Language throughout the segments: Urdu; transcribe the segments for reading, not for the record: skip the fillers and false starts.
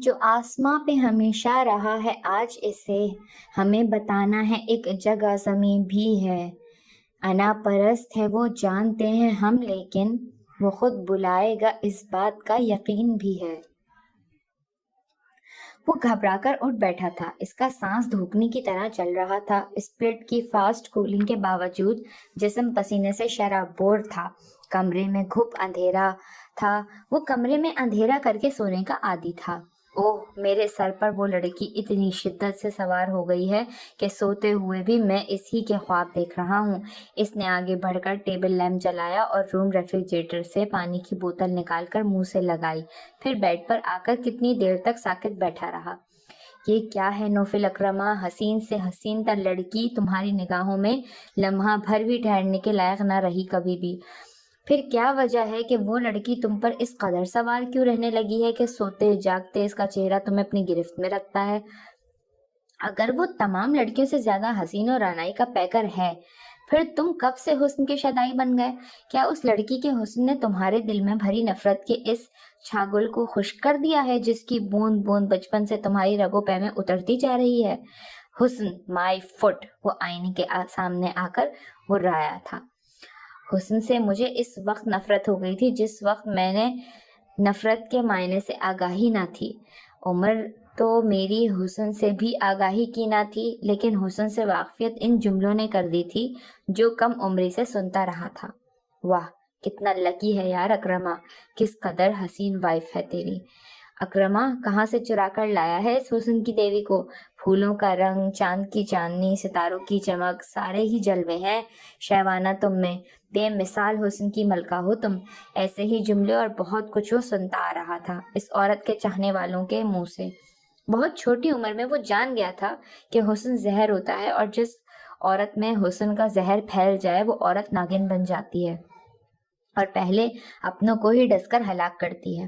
جو آسماں پہ ہمیشہ رہا ہے آج اسے ہمیں بتانا ہے ایک جگہ زمین بھی ہے۔ انا پرست ہے وہ جانتے ہیں ہم لیکن وہ خود بلائے گا اس بات کا یقین بھی ہے۔ وہ گھبرا کر اٹھ بیٹھا تھا، اس کا سانس دھوکنے کی طرح چل رہا تھا۔ اسپرٹ کی فاسٹ کولنگ کے باوجود جسم پسینے سے شرابور تھا۔ کمرے میں گھپ اندھیرا تھا، وہ کمرے میں اندھیرا کر کے سونے کا عادی تھا۔ اوہ، میرے سر پر وہ لڑکی اتنی شدت سے سوار ہو گئی ہے کہ سوتے ہوئے بھی میں اس ہی کے خواب دیکھ رہا ہوں۔ اس نے آگے بڑھ کر ٹیبل لیمپ جلایا اور روم ریفریجریٹر سے پانی کی بوتل نکال کر منہ سے لگائی، پھر بیڈ پر آ کر کتنی دیر تک ساکت بیٹھا رہا۔ یہ کیا ہے نوفل اکرمہ، حسین سے حسین تر لڑکی تمہاری نگاہوں میں لمحہ بھر بھی ٹھہرنے کے لائق نہ رہی کبھی بھی۔ پھر کیا وجہ ہے کہ وہ لڑکی تم پر اس قدر سوار کیوں رہنے لگی ہے کہ سوتے جاگتے اس کا چہرہ تمہیں اپنی گرفت میں رکھتا ہے؟ اگر وہ تمام لڑکیوں سے زیادہ حسین اور رعنائی کا پیکر ہے، پھر تم کب سے حسن کے شیدائی بن گئے؟ کیا اس لڑکی کے حسن نے تمہارے دل میں بھری نفرت کے اس چھاگل کو خشک کر دیا ہے جس کی بوند بوند بچپن سے تمہاری رگو پے میں اترتی جا رہی ہے؟ حسن مائی فٹ، وہ آئینے کے سامنے آ کر غرایا تھا۔ حسن سے مجھے اس وقت نفرت ہو گئی تھی جس وقت میں نے نفرت کے معنی سے آگاہی نہ تھی۔ عمر تو میری حسن سے بھی آگاہی کی نہ تھی، لیکن حسن سے واقفیت ان جملوں نے کر دی تھی جو کم عمری سے سنتا رہا تھا۔ واہ، کتنا لکی ہے یار اکرمہ، کس قدر حسین وائف ہے تیری۔ اکرمہ کہاں سے چرا کر لایا ہے اس حسن کی دیوی کو؟ پھولوں کا رنگ، چاند کی چاندنی، ستاروں کی چمک، سارے ہی جلوے ہیں شیوانہ تم میں۔ بے مثال حسن کی ملکہ ہو تم۔ ایسے ہی جملے اور بہت کچھ وہ سنتا آ رہا تھا اس عورت کے چاہنے والوں کے منہ سے۔ بہت چھوٹی عمر میں وہ جان گیا تھا کہ حسن زہر ہوتا ہے، اور جس عورت میں حسن کا زہر پھیل جائے وہ عورت ناگن بن جاتی ہے اور پہلے اپنوں کو ہی ڈس کر ہلاک کرتی ہے۔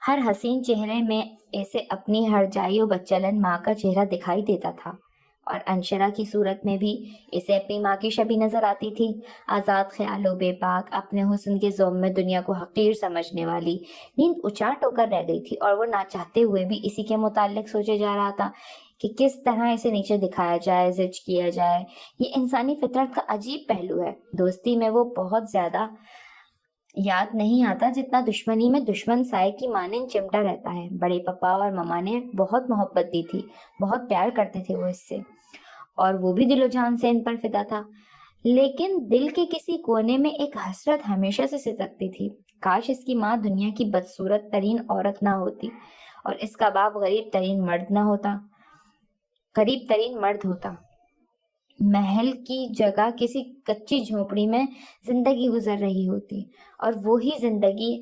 ہر حسین چہرے میں ایسے اپنی ہر جائی و بچلن ماں کا چہرہ دکھائی دیتا تھا، اور انشرا کی صورت میں بھی اسے اپنی ماں کی شبیہ نظر آتی تھی، آزاد خیال و بے باک، اپنے حسن کے ذوق میں دنیا کو حقیر سمجھنے والی۔ نیند اچاٹ ہو کر رہ گئی تھی اور وہ نہ چاہتے ہوئے بھی اسی کے متعلق سوچے جا رہا تھا کہ کس طرح اسے نیچے دکھایا جائے، زج کیا جائے۔ یہ انسانی فطرت کا عجیب پہلو ہے۔ دوستی میں وہ بہت زیادہ یاد نہیں آتا جتنا دشمنی میں دشمن سائے کی مانند چمٹا رہتا ہے۔ بڑے پپا اور مما نے بہت محبت دی تھی، بہت پیار کرتے تھے وہ اس سے، اور وہ بھی دل و جان سے ان پر فدا تھا، لیکن دل کے کسی کونے میں ایک حسرت ہمیشہ سے سسکتی تھی۔ کاش اس کی ماں دنیا کی بدصورت ترین عورت نہ ہوتی اور اس کا باپ غریب ترین مرد ہوتا، محل کی جگہ کسی کچی جھونپڑی میں زندگی گزر رہی ہوتی، اور وہی زندگی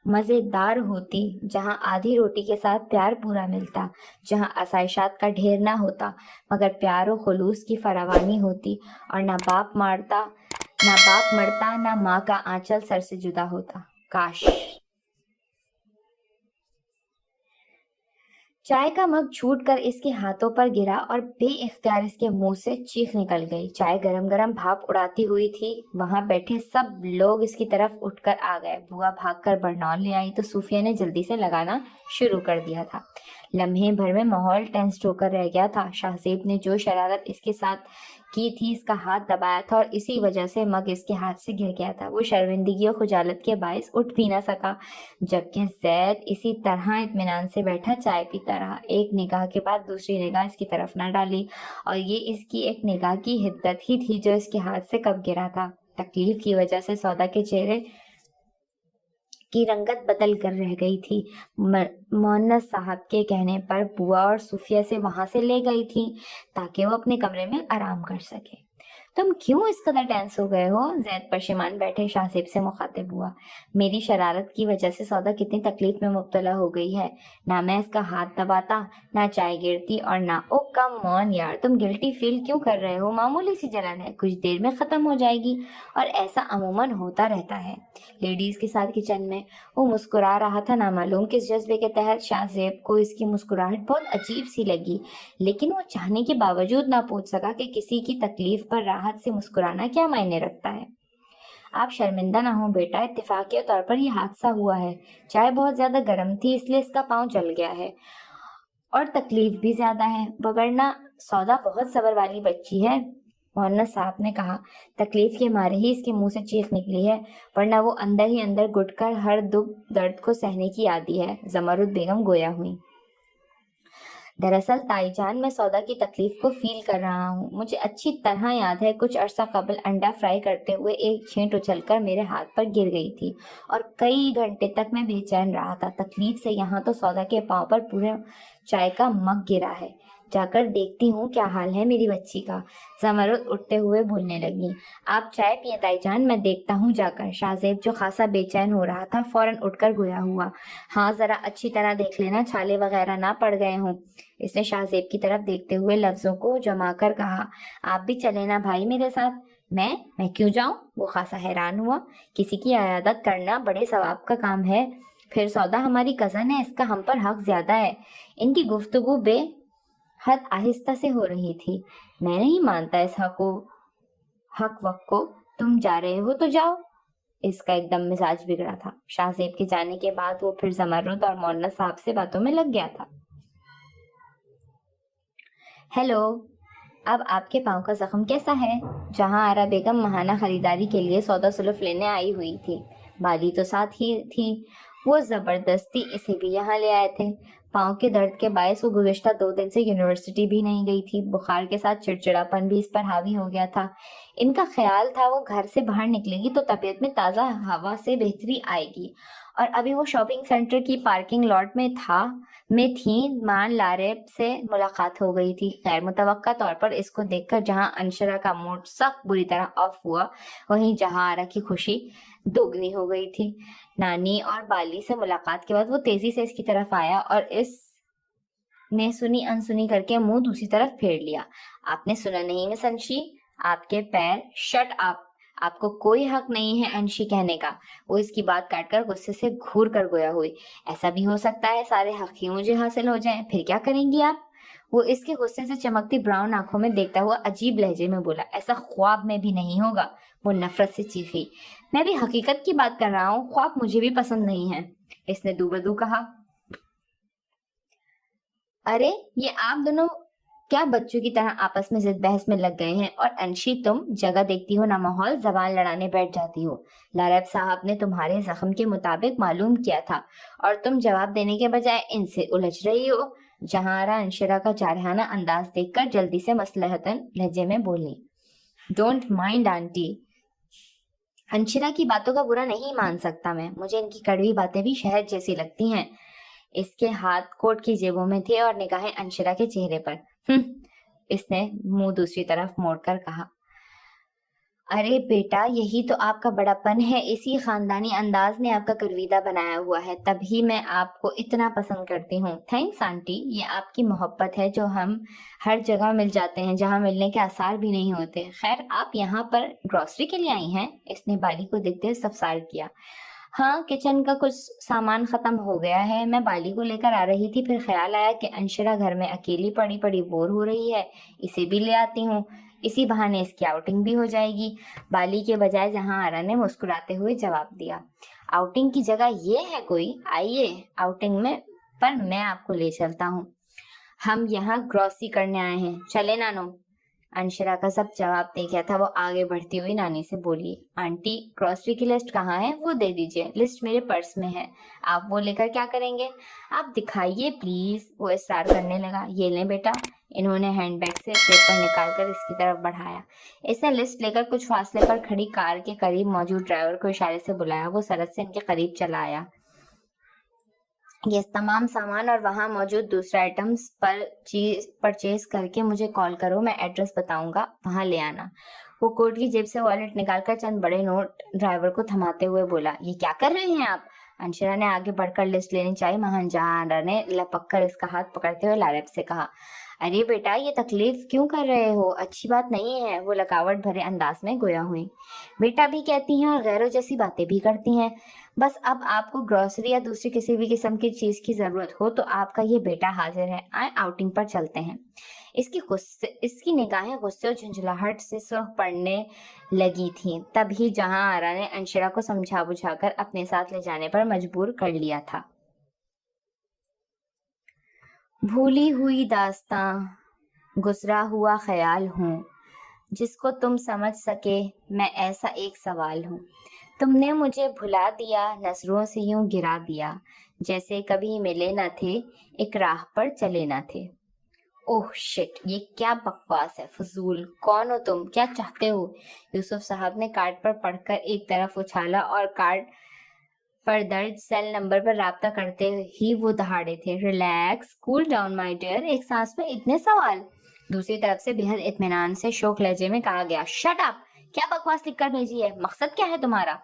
مزیدار ہوتی جہاں آدھی روٹی کے ساتھ پیار پورا ملتا، جہاں آسائشات کا ڈھیر نہ ہوتا مگر پیار و خلوص کی فراوانی ہوتی، اور نہ باپ مرتا نہ ماں کا آنچل سر سے جدا ہوتا۔ کاش۔ چائے کا مگ چھوٹ کر اس کے ہاتھوں پر گرا اور بے اختیار اس کے منہ سے چیخ نکل گئی۔ چائے گرم گرم بھاپ اڑاتی ہوئی تھی۔ وہاں بیٹھے سب لوگ اس کی طرف اٹھ کر آ گئے۔ بوا بھاگ کر برنور لے آئی تو صوفیہ نے جلدی سے لگانا شروع کر دیا تھا۔ لمحے بھر میں ماحول ٹینسڈ ہو کر رہ گیا تھا۔ شاہ زیب نے جو شرارت اس کے ساتھ کی تھی اس کا ہاتھ دبایا تھا اور اسی وجہ سے مگ اس کے ہاتھ سے گر گیا تھا۔ وہ شرمندگی اور خجالت کے باعث اٹھ بھی نہ سکا، جبکہ زید اسی طرح اطمینان سے بیٹھا چائے پیتا رہا، ایک نگاہ کے بعد دوسری نگاہ اس کی طرف نہ ڈالی، اور یہ اس کی ایک نگاہ کی حدت ہی تھی جو اس کے ہاتھ سے کب گرا تھا۔ تکلیف کی وجہ سے سودا کے چہرے کی رنگت بدل کر رہ گئی تھی۔ مونس صاحب کے کہنے پر بوا اور صوفیہ سے وہاں سے لے گئی تھی تاکہ وہ اپنے کمرے میں آرام کر سکے۔ تم کیوں اس قدر ٹینس ہو گئے ہو؟ زید پشیمان بیٹھے شاہ زیب سے مخاطب ہوا۔ میری شرارت کی وجہ سے سودا کتنی تکلیف میں مبتلا ہو گئی ہے، نہ میں اس کا ہاتھ دباتا، نہ چائے گرتی، اور نہ او کم آن یار، تم گلٹی فیل کیوں کر رہے ہو؟ معمولی سی جلن ہے، کچھ دیر میں ختم ہو جائے گی، اور ایسا عموماً ہوتا رہتا ہے۔ لیڈیز کے ساتھ کچن میں وہ مسکرا رہا تھا۔ نامعلوم کس جذبے کے تحت شاہ زیب کو اس کی مسکراہٹ بہت عجیب سی لگی، لیکن وہ چاہنے کے باوجود نہ پوچھ سکا کہ کسی کی تکلیف پر راحت سے مسکرانا کیا معنی رکھتا ہے۔ آپ شرمندہ نہ ہوں بیٹا، اتفاقیہ طور پر یہ حادثہ ہوا ہے۔ چائے بہت زیادہ گرم تھی اس لیے اس کا پاؤں جل گیا ہے، اور تکلیف بھی زیادہ ہے، وگرنہ سودا بہت صبر والی بچی ہے، مونس صاحب نے کہا۔ تکلیف کے مارے ہی اس کے منہ سے چیخ نکلی ہے، ورنہ وہ اندر ہی اندر گھٹ کر ہر دکھ درد کو سہنے کی عادی ہے۔ زمرد بیگم گویا ہوئی۔ دراصل تائی جان، میں سودا کی تکلیف کو فیل کر رہا ہوں۔ مجھے اچھی طرح یاد ہے کچھ عرصہ قبل انڈا فرائی کرتے ہوئے ایک چھینٹ اچھل کر میرے ہاتھ پر گر گئی تھی اور کئی گھنٹے تک میں بے چین رہا تھا تکلیف سے۔ یہاں تو سودا کے پاؤں پر پورے چائے کا مگ گرا ہے، جا کر دیکھتی ہوں کیا حال ہے میری بچی کا۔ زمرد اٹھتے ہوئے بولنے لگی۔ آپ چائے پیئیں تائی جان، میں دیکھتا ہوں جا کر۔ شاہ زیب جو خاصا بے چین ہو رہا تھا فوراً اٹھ کر گویا ہوا۔ ہاں ذرا اچھی طرح دیکھ لینا چھالے وغیرہ نہ پڑ گئے ہوں۔ اس نے شاہ زیب کی طرف دیکھتے ہوئے لفظوں کو جما کر کہا۔ آپ بھی چلے نا بھائی میرے ساتھ۔ میں کیوں جاؤں؟ وہ خاصا حیران ہوا۔ کسی کی عیادت کرنا بڑے ثواب کا کام ہے، پھر سودا ہماری کزن ہے، اس کا ہم پر حق زیادہ ہے۔ ان کی گفتگو بے حد آہستہ سے ہو رہی تھی۔ میں نہیں مانتا اس حق وقت کو، تم جا رہے ہو تو جاؤ۔ اس کا ایک دم مزاج بگڑا تھا۔ شاہ زیب کے جانے کے بعد وہ پھر زمرد اور مونس صاحب سے باتوں میں لگ گیا تھا۔ ہیلو، اب آپ کے پاؤں کا زخم کیسا ہے؟ جہاں آرا بیگم ماہانہ خریداری کے لیے سودا سلف لینے آئی ہوئی تھی، بالی تو ساتھ ہی تھی، وہ زبردستی اسے بھی یہاں لے آئے تھے۔ پاؤں کے درد کے باعث وہ گزشتہ 2 دن سے یونیورسٹی بھی نہیں گئی تھی۔ بخار کے ساتھ چڑچڑاپن بھی اس پر حاوی ہو گیا تھا۔ ان کا خیال تھا وہ گھر سے باہر نکلے گی تو طبیعت میں تازہ ہوا سے بہتری آئے گی، اور ابھی وہ شاپنگ سینٹر کی پارکنگ لاٹ میں تھیں۔ مان لاریب سے ملاقات ہو گئی تھی۔ غیر متوقع طور پر اس کو دیکھ کر جہاں انشرا کا موڈ سخت بری طرح آف ہوا، وہیں جہاں آرا کی خوشی دوگنی ہو گئی تھی۔ نانی اور بالی سے ملاقات کے بعد وہ تیزی سے اس کی طرف آیا اور اس نے سنی انسنی کر کے منہ دوسری طرف پھیر لیا۔ آپ نے سنا نہیں مس انشی؟ آپ کے پیر شٹ آپ کو کوئی حق نہیں ہے انشی کہنے کا۔ وہ اس کی بات کاٹ کر غصے سے گھور کر گویا ہوئی۔ ایسا بھی ہو سکتا ہے سارے حق ہی مجھے حاصل ہو جائیں، پھر کیا کریں گی آپ؟ وہ اس کے غصے سے چمکتی براؤن آنکھوں میں دیکھتا ہوا عجیب لہجے میں بولا۔ ایسا خواب میں بھی نہیں ہوگا۔ وہ نفرت سے چیخی۔ میں بھی حقیقت کی بات کر رہا ہوں، خواب مجھے بھی پسند نہیں ہے، اس نے دو بدو کہا۔ ارے یہ آپ دونوں کیا بچوں کی طرح آپس میں ضد بحث میں لگ گئے ہیں؟ اور انشی تم جگہ دیکھتی ہو نہ ماحول، زبان لڑانے بیٹھ جاتی ہو۔ لاریب صاحب نے تمہارے زخم کے مطابق معلوم کیا تھا اور تم جواب دینے کے بجائے ان سے الجھ رہی ہو۔ جہاں آرا انشرا کا جارحانہ انداز دیکھ کر جلدی سے مصلحتاً لہجے میں بولی۔ ڈونٹ مائنڈ آنٹی، انشرا کی باتوں کا برا نہیں مان سکتا میں، مجھے ان کی کڑوی باتیں بھی شہد جیسی لگتی ہیں۔ اس کے ہاتھ کوٹ کی جیبوں میں تھے اور نگاہیں انشرا کے چہرے پر۔ اس نے منہ دوسری طرف موڑ کر کہا۔ ارے بیٹا، یہی تو آپ کا بڑا پن ہے، اسی خاندانی انداز نے آپ کا گرویدہ بنایا ہوا ہے، تبھی میں آپ کو اتنا پسند کرتی ہوں۔ تھینکس آنٹی، یہ آپ کی محبت ہے جو ہم ہر جگہ مل جاتے ہیں جہاں ملنے کے آثار بھی نہیں ہوتے۔ خیر آپ یہاں پر گروسری کے لیے آئی ہیں؟ اس نے بالی کو دیکھتے ہوئے استفسار کیا۔ ہاں، کچن کا کچھ سامان ختم ہو گیا ہے، میں بالی کو لے کر آ رہی تھی، پھر خیال آیا کہ انشرا گھر میں اکیلی پڑی بور ہو رہی ہے، اسے بھی لے آتی ہوں، اسی بہانے اس کی آؤٹنگ بھی ہو جائے گی۔ بالی کے بجائے جہاں آرا نے مسکراتے ہوئے جواب دیا۔ آؤٹنگ کی جگہ یہ ہے کوئی؟ آئیے آؤٹنگ میں، پر میں آپ کو لے چلتا ہوں، ہم یہاں گروسری کرنے آئے ہیں، چلے نانو۔ انشرا کا سب جواب دے گیا تھا۔ وہ آگے بڑھتی ہوئی نانی سے بولی۔ آنٹی گروسری کی لسٹ کہاں ہے؟ وہ دے دیجئے۔ لسٹ میرے پرس میں ہے، آپ وہ لے کر کیا کریں گے؟ آپ دکھائیے پلیز، وہ اصرار کرنے لگا۔ یہ لیں بیٹا۔ انہوں نے ہینڈ بیگ سے پیپر نکال کر اس کی طرف بڑھایا۔ اس نے لسٹ لے کر کچھ فاصلے پر کھڑی کار کے قریب موجود ڈرائیور کو اشارے سے بلایا۔ وہ سرعت سے ان کے قریب چلا آیا۔ یہ تمام سامان اور وہاں موجود دوسرے آئٹمز پرچیز کر کے مجھے کال کرو، میں ایڈریس بتاؤں گا، وہاں لے آنا۔ وہ کوٹ کی جیب سے والیٹ نکال کر چند بڑے نوٹ ڈرائیور کو تھماتے ہوئے بولا۔ یہ کیا کر رہے ہیں آپ؟ انشرا نے آگے بڑھ کر لسٹ لینی چاہی۔ مہان جہاں آرا نے لپک کر اس کا ہاتھ پکڑتے ہوئے لاریب سے کہا۔ ارے بیٹا یہ تکلیف کیوں کر رہے ہو؟ اچھی بات نہیں ہے، وہ لکاوٹ بھرے انداز میں گویا ہوئی۔ بیٹا بھی کہتی ہیں اور غیروں جیسی باتیں بھی کرتی ہیں، بس اب آپ کو گروسری یا دوسری کسی بھی قسم کی چیز کی ضرورت ہو تو آپ کا یہ بیٹا حاضر ہے، آئیں آؤٹنگ پر چلتے ہیں۔ اس کی نگاہیں غصے اور جھنجھلاہٹ سے سرخ پڑنے لگی تھیں۔ تبھی جہاں آرا نے انشرا کو سمجھا بجھا کر اپنے ساتھ لے جانے پر مجبور کر لیا تھا۔ بھولی ہوئی داستاں، گزرا ہوا خیال ہوں، جس کو تم سمجھ سکے میں ایسا ایک سوال ہوں۔ تم نے مجھے بھلا دیا، نظروں سے یوں گرا دیا، جیسے کبھی ملے نہ تھے، ایک راہ پر چلے نہ تھے۔ اوہ شٹ، یہ کیا بکواس ہے، فضول! کون ہو تم؟ کیا چاہتے ہو؟ یوسف صاحب نے کارڈ پر پڑھ کر ایک طرف اچھالا اور کارڈ پر درج سیل نمبر پر رابطہ کرتے ہی وہ دہاڑے تھے۔ Relax, cool down my dear, ایک سانس میں اتنے سوال؟ دوسری طرف سے بہت اطمینان سے شوق لہجے میں کہا گیا، شٹ اپ! کیا بکواس لکھ کر بھیجی ہے؟ مقصد کیا ہے تمہارا؟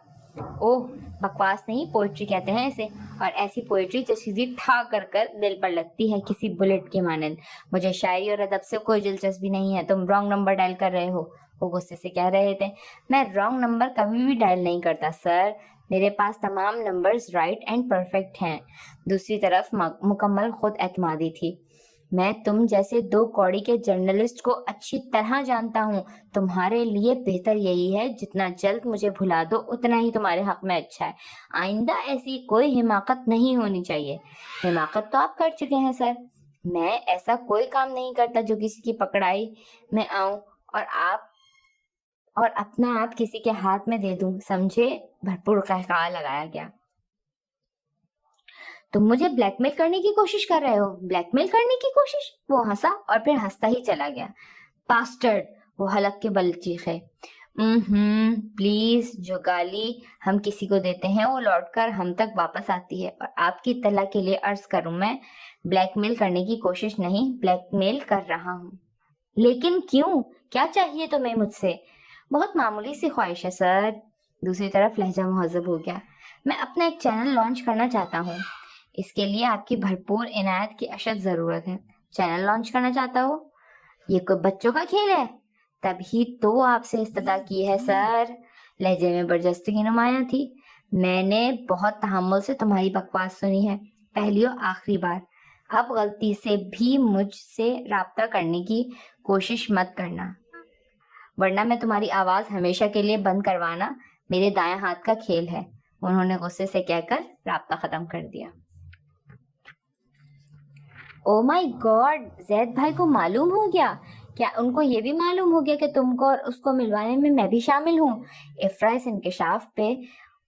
اوہ، بکواس نہیں، پوئٹری کہتے ہیں اسے، اور ایسی پوئٹری جو سیدھی ٹھا کر دل پر لگتی ہے کسی بلٹ کے مانند۔ مجھے شاعری اور ادب سے کوئی دلچسپی نہیں ہے، تم رانگ نمبر ڈائل کر رہے ہو۔ وہ غصے سے کہہ رہے تھے۔ میں رانگ نمبر کبھی بھی ڈائل نہیں کرتا سر، میرے پاس تمام نمبرز رائٹ اینڈ پرفیکٹ ہیں۔ دوسری طرف مکمل خود اعتمادی تھی۔ میں تم جیسے دو کوڑی کے جرنلسٹ کو اچھی طرح جانتا ہوں۔ تمہارے لیے بہتر یہی ہے جتنا جلد مجھے بھلا دو اتنا ہی تمہارے حق میں اچھا ہے۔ آئندہ ایسی کوئی حماقت نہیں ہونی چاہیے۔ حماقت تو آپ کر چکے ہیں سر۔ میں ایسا کوئی کام نہیں کرتا جو کسی کی پکڑائی میں آؤں اور اپنا آپ کسی کے ہاتھ میں دے دوں، سمجھے؟ بھرپور قہقہا لگایا گیا۔ تم مجھے بلیک میل کرنے کی کوشش کر رہے ہو؟ بلیک میل کرنے کی کوشش؟ وہ ہنسا اور پھر ہنستا ہی چلا گیا۔ باسٹرڈ! وہ حلق کے بل چیخے۔ پلیز، جو گالی ہم کسی کو دیتے ہیں وہ لوٹ کر ہم تک واپس آتی ہے، اور آپ کی اطلاع کے لیے عرض کروں، میں بلیک میل کرنے کی کوشش نہیں، بلیک میل کر رہا ہوں۔ لیکن کیوں؟ کیا چاہیے تمہیں مجھ سے؟ بہت معمولی سی خواہش ہے سر۔ دوسری طرف لہجہ مہذب ہو گیا۔ میں اپنا ایک چینل لانچ کرنا چاہتا ہوں، اس کے لیے آپ کی بھرپور عنایت کی اشد ضرورت ہے۔ چینل لانچ کرنا چاہتا ہو؟ یہ کوئی بچوں کا کھیل ہے؟ تبھی تو آپ سے استدعا کی ہے سر۔ لہجے میں برجستگی نمایاں تھی۔ میں نے بہت تحمل سے تمہاری بکواس سنی ہے، پہلی اور آخری بار۔ اب غلطی سے بھی مجھ سے رابطہ کرنے کی کوشش مت کرنا، ورنہ میں تمہاری آواز ہمیشہ کے لیے بند کروانا میرے دائیں ہاتھ کا کھیل ہے۔ انہوں نے غصے سے کہہ کر رابطہ ختم کر دیا۔ او مائی گاڈ! زید بھائی کو معلوم ہو گیا؟ کیا ان کو یہ بھی معلوم ہو گیا کہ تم کو اور اس کو ملوانے میں بھی شامل ہوں؟ افرا اس انکشاف پہ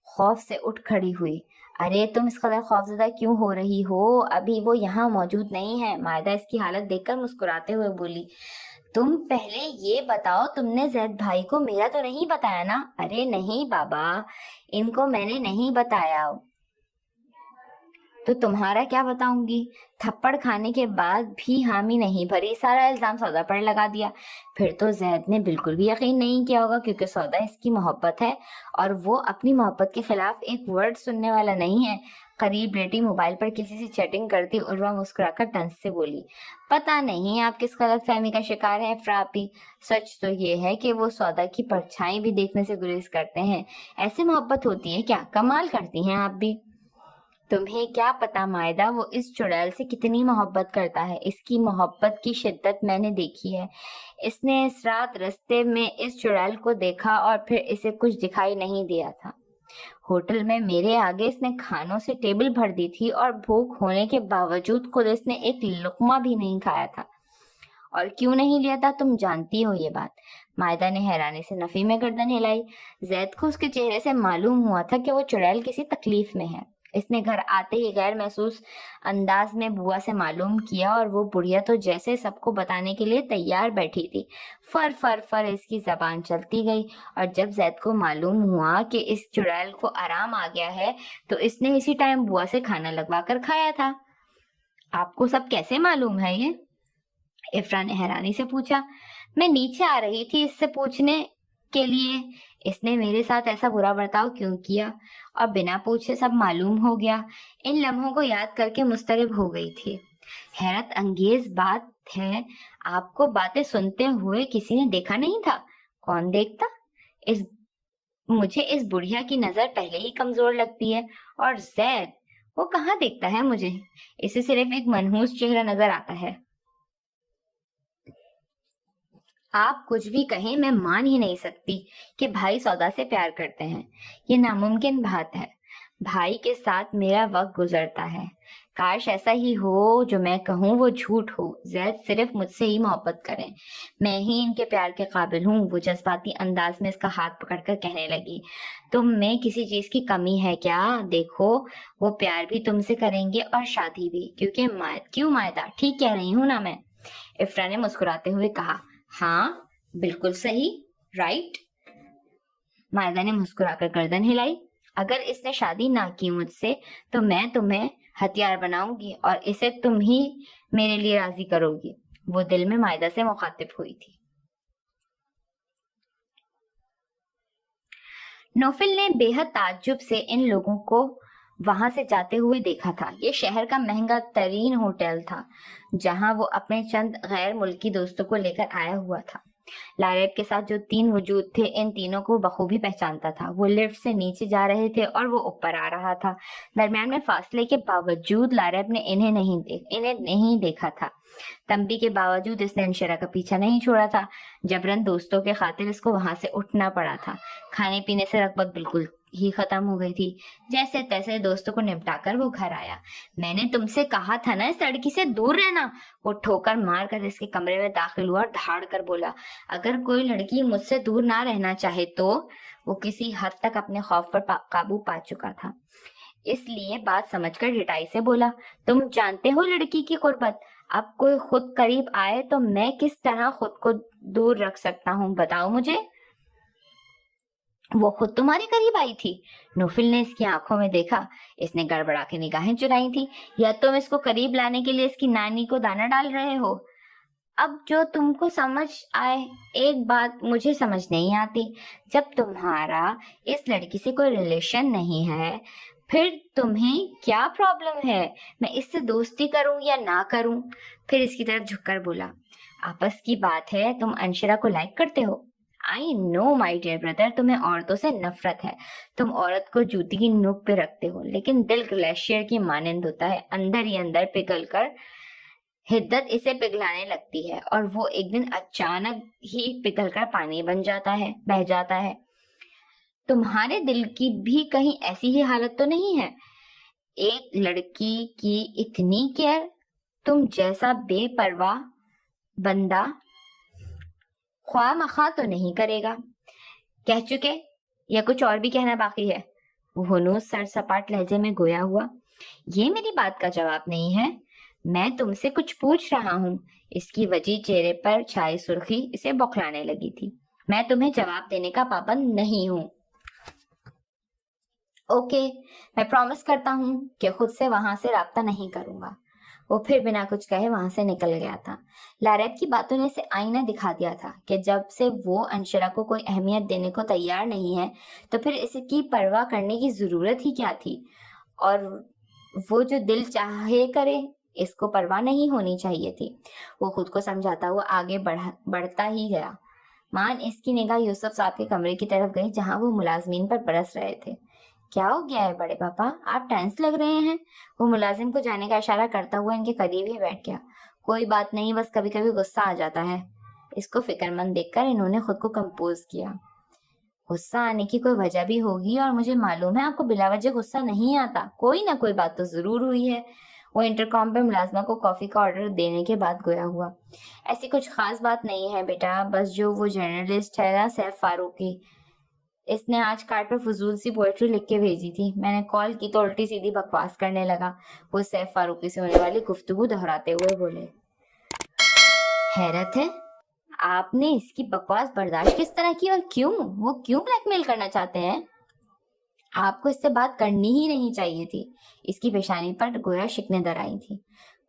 خوف سے اٹھ کھڑی ہوئی۔ ارے تم اس قدر خوفزدہ کیوں ہو رہی ہو؟ ابھی وہ یہاں موجود نہیں ہے۔ مائدہ اس کی حالت دیکھ کر مسکراتے ہوئے بولی۔ تم پہلے یہ بتاؤ، تم نے زید بھائی کو میرا تو نہیں بتایا نا؟ ارے نہیں بابا، ان کو میں نے نہیں بتایا۔ تو تمہارا کیا بتاؤں گی؟ تھپڑ کھانے کے بعد بھی حامی نہیں بھری، سارا الزام سودا پر لگا دیا۔ پھر تو زید نے بالکل بھی یقین نہیں کیا ہوگا، کیونکہ سودا اس کی محبت ہے اور وہ اپنی محبت کے خلاف ایک ورڈ سننے والا نہیں ہے۔ قریب بیٹی موبائل پر کسی سے چیٹنگ کرتی عروہ مسکرا کر طنز سے بولی۔ پتہ نہیں آپ کس غلط فہمی کا شکار ہیں افراپی، سچ تو یہ ہے کہ وہ سودا کی پرچھائی بھی دیکھنے سے گریز کرتے ہیں۔ ایسی محبت ہوتی ہے کیا؟ کمال کرتی ہیں آپ بھی۔ تمہیں کیا پتا مائدہ وہ اس چڑیل سے کتنی محبت کرتا ہے۔ اس کی محبت کی شدت میں نے دیکھی ہے۔ اس نے اس رات رستے میں اس چڑیل کو دیکھا اور پھر اسے کچھ دکھائی نہیں دیا تھا۔ ہوٹل میں میرے آگے اس نے کھانوں سے ٹیبل بھر دی تھی اور بھوک ہونے کے باوجود خود اس نے ایک لقمہ بھی نہیں کھایا تھا۔ اور کیوں نہیں لیا تھا تم جانتی ہو یہ بات؟ مائدہ نے حیرانی سے نفی میں گردن ہلائی۔ زید کو اس کے چہرے سے معلوم ہوا تھا کہ وہ چڑیل کسی تکلیف میں ہے۔ اس نے گھر آتے ہی غیر محسوس انداز میں بوا سے معلوم کیا، اور وہ بڑھیا تو جیسے سب کو بتانے کے لیے تیار بیٹھی تھی۔ فر فر فر اس کی زبان چلتی گئی، اور جب زید کو معلوم ہوا کہ اس چڑیل کو آرام آ گیا ہے تو اس نے اسی ٹائم بوا سے کھانا لگوا کر کھایا تھا۔ آپ کو سب کیسے معلوم ہے یہ؟ افرا نے حیرانی سے پوچھا۔ میں نیچے آ رہی تھی اس سے پوچھنے کے لیے اس نے میرے ساتھ ایسا برا برتاؤ کیوں کیا، اور بنا پوچھے سب معلوم ہو گیا۔ ان لمحوں کو یاد کر کے مضطرب ہو گئی تھی۔ حیرت انگیز بات ہے، آپ کو باتیں سنتے ہوئے کسی نے دیکھا نہیں تھا؟ کون دیکھتا؟ مجھے اس بڑھیا کی نظر پہلے ہی کمزور لگتی ہے، اور زید وہ کہاں دیکھتا ہے مجھے؟ اسے صرف ایک منحوس چہرہ نظر آتا ہے۔ آپ کچھ بھی کہیں میں مان ہی نہیں سکتی کہ بھائی سودا سے پیار کرتے ہیں۔ یہ ناممکن بات ہے۔ بھائی کے ساتھ میرا وقت گزرتا ہے، کاش ایسا ہی ہو جو میں کہوں وہ جھوٹ ہو. زید صرف مجھ سے ہی محبت کریں, میں ہی ان کے پیار کے قابل ہوں. وہ جذباتی انداز میں اس کا ہاتھ پکڑ کر کہنے لگی, تم میں کسی چیز کی کمی ہے کیا؟ دیکھو وہ پیار بھی تم سے کریں گے اور شادی بھی, کیوں مائدہ, ٹھیک کہہ رہی ہوں نا میں؟ افرا نے مسکراتے ہوئے کہا, ہاں بالکل صحیح, رائٹ. مائدہ نے مسکرا کر گردن ہلائی. اگر اس نے شادی نہ کی مجھ سے تو میں تمہیں ہتھیار بناؤں گی اور اسے تم ہی میرے لیے راضی کرو گی. وہ دل میں مائدہ سے مخاطب ہوئی تھی. نوفل نے بے حد تعجب سے ان لوگوں کو وہاں سے جاتے ہوئے دیکھا تھا. یہ شہر کا مہنگا ترین ہوٹل تھا جہاں وہ اپنے چند غیر ملکی دوستوں کو لے کر آیا ہوا تھا. لاریب کے ساتھ جو 3 وجود تھے, ان تینوں کو بخوبی پہچانتا تھا. وہ لفٹ سے نیچے جا رہے تھے اور وہ اوپر آ رہا تھا. درمیان میں فاصلے کے باوجود لاریب نے انہیں نہیں دیکھا تھا. تنبیہ کے باوجود اس نے انشرا کا پیچھا نہیں چھوڑا تھا. جبرن دوستوں کے خاطر اس کو وہاں سے اٹھنا پڑا تھا. کھانے پینے سے رغبت بالکل ہی ختم ہو گئی تھی. جیسے تیسے دوستوں کو نپٹا کر وہ گھر آیا. میں نے تم سے کہا تھا نا اس لڑکی سے دور رہنا. وہ ٹھوکر مار کر اس کے کمرے میں داخل ہوا اور دھاڑ کر بولا, اگر کوئی لڑکی مجھ سے دور نہ رہنا چاہے تو. وہ کسی حد تک اپنے خوف پر قابو پا چکا تھا, اس لیے بات سمجھ کر ڈٹائی سے بولا, تم جانتے ہو لڑکی کی قربت. اب کوئی خود قریب آئے تو میں کس طرح خود کو دور رکھ سکتا ہوں, بتاؤ مجھے. وہ خود تمہارے قریب آئی تھی. نوفل نے اس کی آنکھوں میں دیکھا. اس نے گڑبڑا کے نگاہیں چرائی تھی. یا تم اس کو قریب لانے کے لیے اس کی نانی کو دانا ڈال رہے ہو؟ اب جو تم کو سمجھ آئے. ایک بات مجھے سمجھ نہیں آتی, جب تمہارا اس لڑکی سے کوئی ریلیشن نہیں ہے پھر تمہیں کیا پرابلم ہے میں اس سے دوستی کروں یا نہ کروں؟ پھر اس کی طرف جھک کر بولا, آپس کی بات ہے, تم انشرا کو لائک کرتے ہو. آئی نو مائی ڈیئر بردر, تمہیں عورتوں سے نفرت ہے. تم عورت کو جوتی کی نوک پہ رکھتے ہو, لیکن دل گلیشیئر کی مانند ہوتا ہے, اندر ہی اندر پگھل کر حدت اسے پگھلانے لگتی ہے اور وہ ایک دن اچانک ہی پگھل کر پانی بن جاتا ہے, بہ جاتا ہے. تمہارے دل کی بھی کہیں ایسی ہی حالت تو نہیں ہے؟ ایک لڑکی کی اتنی کیئر, تم جیسا بے پرواہ بندہ خواہ مخواہ تو نہیں کرے گا. کہہ چکے یا کچھ اور بھی کہنا باقی ہے؟ وہ ہنوز سر سپاٹ لہجے میں گویا ہوا. یہ میری بات کا جواب نہیں ہے, میں تم سے کچھ پوچھ رہا ہوں. اس کی وجہ چہرے پر چھائی سرخی اسے بوکھلانے لگی تھی. میں تمہیں جواب دینے کا پابند نہیں ہوں. اوکے, میں پرومس کرتا ہوں کہ خود سے وہاں سے رابطہ نہیں کروں گا. وہ پھر بنا کچھ کہے وہاں سے نکل گیا تھا. لاریب کی باتوں نے اسے آئینہ دکھا دیا تھا کہ جب سے وہ انشرا کو کوئی اہمیت دینے کو تیار نہیں ہے تو پھر اس کی پرواہ کرنے کی ضرورت ہی کیا تھی. اور وہ جو دل چاہے کرے, اس کو پرواہ نہیں ہونی چاہیے تھی. وہ خود کو سمجھاتا ہوا آگے بڑھتا ہی گیا. مان اس کی نگاہ یوسف صاحب کے کمرے کی طرف گئی جہاں وہ ملازمین پر برس رہے تھے. کیا ہو گیا ہے بڑے پاپا, آپ ٹینس لگ رہے ہیں؟ وہ ملازم کو جانے کا اشارہ کرتا ہوا ان کے قریب ہی بیٹھ گیا. کوئی بات نہیں, بس کبھی کبھی غصہ آ جاتا ہے. اس کو فکر مند دیکھ کر انہوں نے خود کو کمپوز کیا. غصہ آنے کی کوئی وجہ بھی ہوگی اور مجھے معلوم ہے آپ کو بلا وجہ غصہ نہیں آتا. کوئی نہ کوئی بات تو ضرور ہوئی ہے. وہ انٹرکام پہ ملازمہ کو کافی کا آرڈر دینے کے بعد گویا ہوا. ایسی کچھ خاص بات نہیں ہے بیٹا, بس جو وہ جرنلسٹ ہے نا سیف فاروقی, اس نے آج کارڈ پر فضول سی پوئٹری لکھ کے بھیجی تھی. میں نے کال کی تو الٹی سیدھی بکواس کرنے لگا. وہ سیف فاروقی سے ہونے والی گفتگو دہراتے ہوئے بولے, حیرت ہے آپ نے اس کی بکواس برداشت کس طرح کی اور کیوں؟ وہ کیوں بلیک میل کرنا چاہتے ہیں؟ آپ کو اس سے بات کرنی ہی نہیں چاہیے تھی. اس کی پیشانی پر گویا شکنیں در آئی تھی.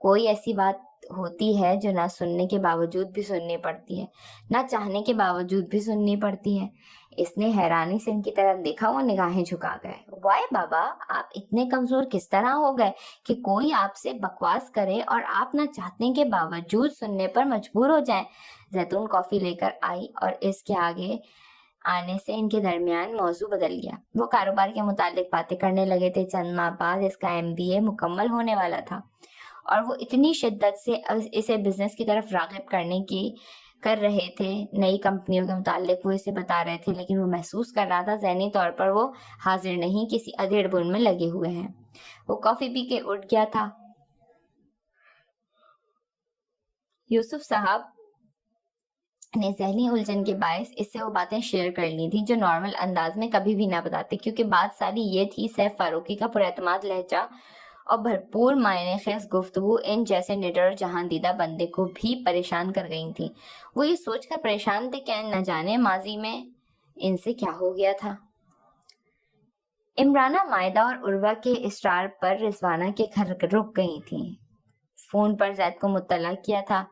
کوئی ایسی بات ہوتی ہے جو نہ سننے کے باوجود بھی سننی پڑتی ہے, نہ چاہنے کے باوجود بھی سننی پڑتی ہے. اس نے حیرانی سے ان کی طرف دیکھا. وہ نگاہیں جھکا گئے. وائے بابا, آپ اتنے کمزور کس طرح ہو گئے کہ کوئی آپ سے بکواس کرے اور آپ نہ چاہنے کے باوجود سننے پر مجبور ہو جائیں؟ زیتون کافی لے کر آئی اور اس کے آگے آنے سے ان کے درمیان موضوع بدل گیا. وہ کاروبار کے متعلق باتیں کرنے لگے تھے. چند ماہ بعد اس کا MBA مکمل ہونے والا تھا اور وہ اتنی شدت سے اسے بزنس کی طرف راغب کرنے کی کر رہے تھے. نئی کمپنیوں کے متعلق وہ اسے بتا رہے تھے, لیکن وہ محسوس کر رہا تھا ذہنی طور پر وہ حاضر نہیں, کسی ادھیڑ بن میں لگے ہوئے ہیں. وہ کافی پی کے اٹھ گیا تھا. یوسف صاحب نے ذہنی الجھن کے باعث اس سے وہ باتیں شیئر کر لی تھیں جو نارمل انداز میں کبھی بھی نہ بتاتے، کیونکہ بات ساری یہ تھی سیف فاروقی کا پراعتماد لہجہ اور بھرپور معنی خیز گفتگو ان جیسے نڈر اور جہاں دیدہ بندے کو بھی پریشان کر گئی تھی۔ وہ یہ سوچ کر پریشان تھے کہ نہ جانے ماضی میں ان سے کیا ہو گیا تھا۔ عمرانہ مائدہ اور عروہ کے اصرار پر رضوانہ کے گھر رک گئی تھی۔ فون پر زید کو مطلع کیا تھا،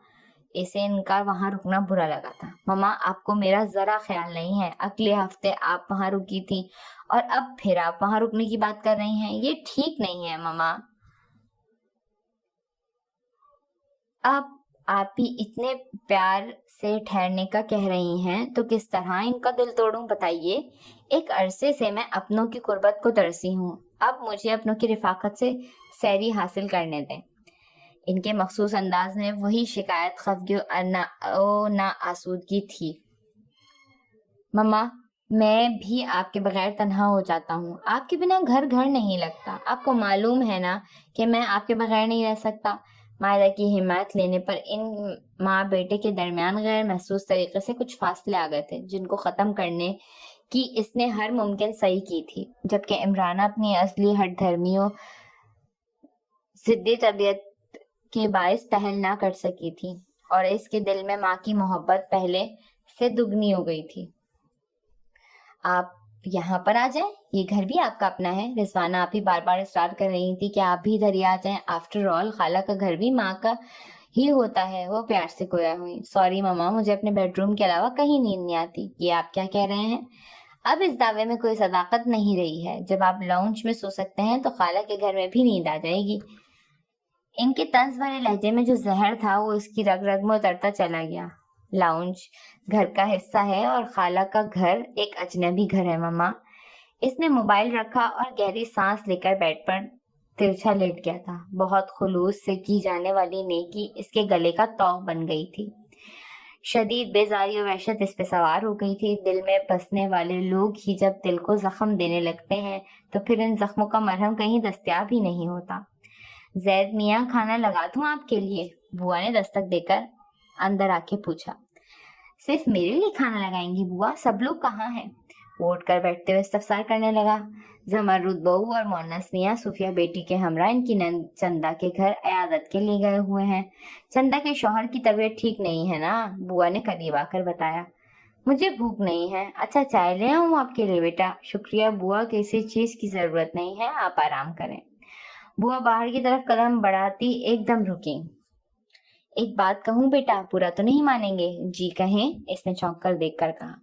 اسے ان کا وہاں رکنا برا لگا تھا۔ ماما آپ کو میرا ذرا خیال نہیں ہے، اگلے ہفتے آپ وہاں رکی تھی اور اب پھر آپ وہاں رکنے کی بات کر رہی ہیں، یہ ٹھیک نہیں ہے ماما۔ اب آپ ہی اتنے پیار سے ٹھہرنے کا کہہ رہی ہیں تو کس طرح ان کا دل توڑوں بتائیے۔ ایک عرصے سے میں اپنوں کی قربت کو ترسی ہوں، اب مجھے اپنوں کی رفاقت سے سیری حاصل کرنے دیں۔ ان کے مخصوص انداز میں وہی شکایت، خفگی اور نا آسودگی تھی۔ مما میں بھی آپ کے بغیر تنہا ہو جاتا ہوں، آپ کے بنا گھر گھر نہیں لگتا، آپ کو معلوم ہے نا کہ میں آپ کے بغیر نہیں رہ سکتا۔ مائدہ کی حمایت لینے پر ان ماں بیٹے کے درمیان غیر محسوس طریقے سے کچھ فاصلے آ گئے تھے جن کو ختم کرنے کی اس نے ہر ممکن سعی کی تھی، جبکہ عمرانہ اپنی اصلی ہٹ دھرمیوں ضدی طبیعت کے باعث پہل نہ کر سکی تھی اور اس کے دل میں ماں کی محبت پہلے سے دگنی ہو گئی تھی۔ آپ یہاں پر آ جائیں، یہ گھر بھی آپ کا اپنا ہے۔ رضوانہ آپ ہی بار بار اصرار کر رہی تھی کہ آپ بھی ادھر ہی آ جائیں، آفٹر آل خالہ کا گھر بھی ماں کا ہی ہوتا ہے۔ وہ پیار سے گویا ہوئی، سوری ماما مجھے اپنے بیڈ روم کے علاوہ کہیں نیند نہیں آتی۔ یہ آپ کیا کہہ رہے ہیں؟ اب اس دعوے میں کوئی صداقت نہیں رہی ہے، جب آپ لاؤنج میں سو سکتے ہیں تو خالہ کے گھر میں بھی نیند آ جائے گی۔ ان کے طنز بھرے لہجے میں جو زہر تھا وہ اس کی رگ رگ میں اترتا چلا گیا۔ لاؤنج گھر کا حصہ ہے اور خالہ کا گھر ایک اجنبی گھر ہے ماما۔ اس نے موبائل رکھا اور گہری سانس لے کر بیڈ پر ترچھا لیٹ گیا تھا۔ بہت خلوص سے کی جانے والی نیکی اس کے گلے کا طوق بن گئی تھی۔ شدید بیزاری اور وحشت اس پہ سوار ہو گئی تھی۔ دل میں بسنے والے لوگ ہی جب دل کو زخم دینے لگتے ہیں تو پھر ان زخموں کا مرہم کہیں دستیاب ہی نہیں ہوتا۔ زید میاں کھانا لگا دوں آپ کے لیے؟ بوا نے دستک دے کر اندر آ کے پوچھا۔ صرف میرے لیے کھانا لگائیں گی بوا؟ سب لوگ کہاں ہیں؟ وہ اٹھ کر بیٹھتے ہوئے استفسار کرنے لگا۔ زمرد بہو اور مونس میاں صوفیہ بیٹی کے ہمراہ ان کی نند چندا کے گھر عیادت کے لیے گئے ہوئے ہیں۔ چندا کے شوہر کی طبیعت ٹھیک نہیں ہے نا، بوا نے قریب آ کر بتایا۔ مجھے بھوک نہیں ہے، اچھا چائے لے آؤں آپ کے لیے بیٹا؟ شکریہ بوا، کسی چیز کی ضرورت نہیں ہے، آپ آرام کریں۔ بوا باہر کی طرف قدم بڑھاتی ایک دم رکی۔ ایک بات کہوں بیٹا، پورا تو نہیں مانیں گے؟ جی کہیں، اس نے چونک کر دیکھ کر کہا۔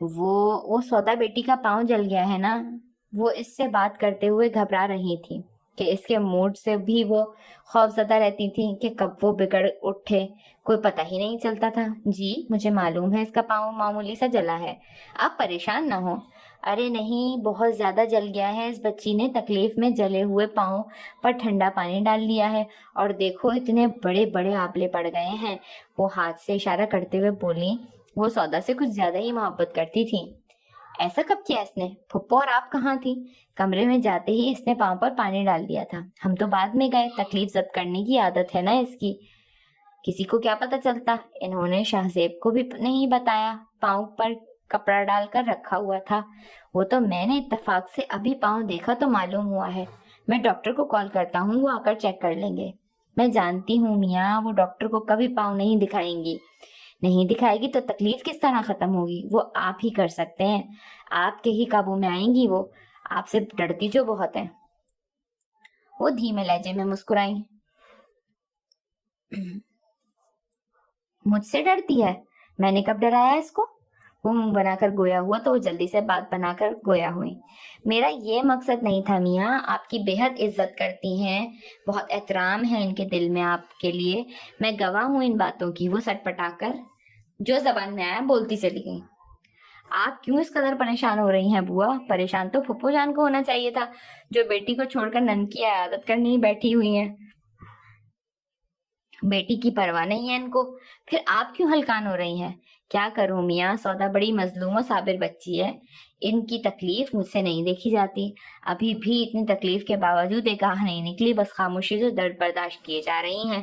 وہ سودا بیٹی کا پاؤں جل گیا ہے نا؟ وہ اس سے بات کرتے ہوئے گھبرا رہی تھی کہ اس کے موڈ سے بھی وہ خوف زدہ رہتی تھی کہ کب وہ بگڑ اٹھے، کوئی پتہ ہی نہیں چلتا تھا۔ جی مجھے معلوم ہے اس کا پاؤں معمولی سا جلا ہے، آپ پریشان نہ ہو۔ ارے نہیں، بہت زیادہ جل گیا ہے، اس بچی نے تکلیف میں جلے ہوئے پاؤں پر ٹھنڈا پانی ڈال دیا ہے اور دیکھو اتنے بڑے بڑے آبلے پڑ گئے ہیں۔ وہ ہاتھ سے اشارہ کرتے ہوئے بولی۔ وہ سودا سے کچھ زیادہ ہی محبت کرتی تھی۔ ایسا کب کیا اس نے؟ پھپھو اور آپ کہاں تھی؟ کمرے میں جاتے ہی اس نے پاؤں پر پانی ڈال دیا تھا، ہم تو بعد میں گئے، تکلیف زد کرنے کی عادت ہے نا اس کی، کسی کو کیا پتا چلتا۔ انہوں نے شاہزیب کو بھی نہیں بتایا، پاؤں پر کپڑا ڈال کر رکھا ہوا تھا، وہ تو میں نے اتفاق سے ابھی پاؤں دیکھا تو معلوم ہوا ہے۔ میں ڈاکٹر کو کال کرتا ہوں، وہ آ کر چیک کر لیں گے۔ میں جانتی ہوں میاں، وہ ڈاکٹر کو کبھی پاؤں نہیں دکھائیں گی، نہیں دکھائے گی تو تکلیف کس طرح ختم ہوگی؟ وہ آپ ہی کر سکتے ہیں، آپ کے ہی قابو میں آئیں گی، وہ آپ سے ڈرتی جو بہت ہے۔ وہ دھیمے لہجے میں مسکرائیں۔ مجھ سے ڈرتی ہے؟ میں نے کب ڈرایا اس کو؟ وہ منہ بنا کر گویا ہوا تو وہ جلدی سے بات بنا کر گویا ہوئی۔ میرا یہ مقصد نہیں تھا میاں، آپ کی بے حد عزت کرتی ہیں، بہت احترام ہے ان کے دل میں آپ کے لیے، میں گواہ ہوں ان باتوں کی۔ وہ سٹ پٹا کر جو زبان میں آیا بولتی چلی گئی۔ آپ کیوں اس قدر پریشان ہو رہی ہیں بوا؟ پریشان تو پھپھو جان کو ہونا چاہیے تھا، جو بیٹی کو چھوڑ کر نند کی عیادت کرنے ہی بیٹھی ہوئی ہیں۔ بیٹی کی پرواہ نہیں ہے ان کو، پھر آپ کیوں ہلکان ہو رہی ہیں؟ کیا کروں میاں، سودا بڑی مظلوم و صابر بچی ہے، ان کی تکلیف مجھ سے نہیں دیکھی جاتی۔ ابھی بھی اتنی تکلیف کے باوجود ایک آہ نہیں نکلی، بس خاموشی سے درد برداشت کیے جا رہی ہیں۔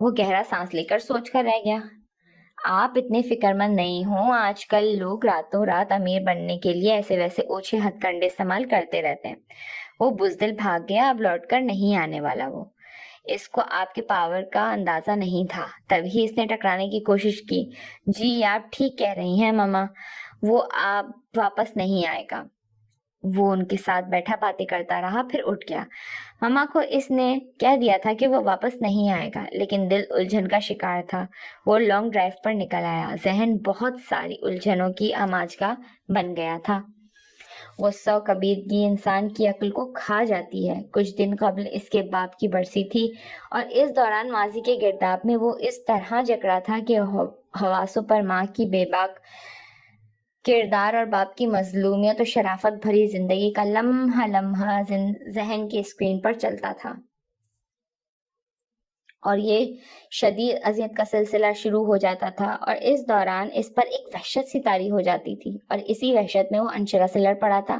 وہ گہرا سانس لے کر سوچ کر رہ گیا۔ آپ اتنے فکر مند نہیں ہوں، آج کل لوگ راتوں رات امیر بننے کے لیے ایسے ویسے اوچھے ہتھ کنڈے استعمال کرتے رہتے ہیں۔ وہ بزدل بھاگ گیا، اب لوٹ کر نہیں آنے والا وہ۔ اس کو آپ کے پاور کا اندازہ نہیں تھا، تبھی اس نے ٹکرانے کی کوشش کی۔ جی آپ ٹھیک کہہ رہی ہیں ماما، وہ آپ واپس نہیں آئے گا۔ وہ ان کے ساتھ بیٹھا باتیں کرتا رہا، پھر اٹھ گیا۔ ماما کو اس نے کہہ دیا تھا کہ وہ واپس نہیں آئے گا، لیکن دل الجھن کا شکار تھا۔ وہ لانگ ڈرائیو پر نکل آیا، ذہن بہت ساری الجھنوں کی آماج کا بن گیا تھا۔ غصہ و کبیرگی انسان کی عقل کو کھا جاتی ہے۔ کچھ دن قبل اس کے باپ کی برسی تھی اور اس دوران ماضی کے گرداب میں وہ اس طرح جکڑا تھا کہ حواسوں پر ماں کی بے باک کردار اور باپ کی مظلومیت و شرافت بھری زندگی کا لمحہ لمحہ ذہن کی اسکرین پر چلتا تھا، اور یہ شدید اذیت کا سلسلہ شروع ہو جاتا تھا، اور اس دوران اس پر ایک وحشت سی طاری ہو جاتی تھی، اور اسی وحشت میں وہ انشرا سے لڑ پڑا تھا۔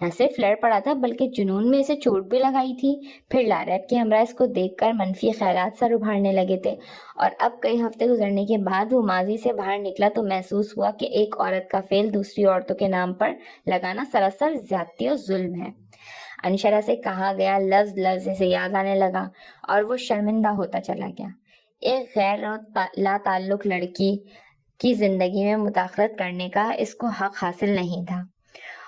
نہ صرف لڑ پڑا تھا بلکہ جنون میں اسے چوٹ بھی لگائی تھی۔ پھر لاریب کے ہمراہ اس کو دیکھ کر منفی خیالات سر ابھارنے لگے تھے، اور اب کئی ہفتے گزرنے کے بعد وہ ماضی سے باہر نکلا تو محسوس ہوا کہ ایک عورت کا فعل دوسری عورتوں کے نام پر لگانا سراسر زیادتی اور ظلم ہے۔ انشرا سے کہا گیا لفظ لفظ اسے یاد آنے لگا اور وہ شرمندہ ہوتا چلا گیا۔ ایک غیر لا تعلق لڑکی کی زندگی میں مداخلت کرنے کا اس کو حق حاصل نہیں تھا،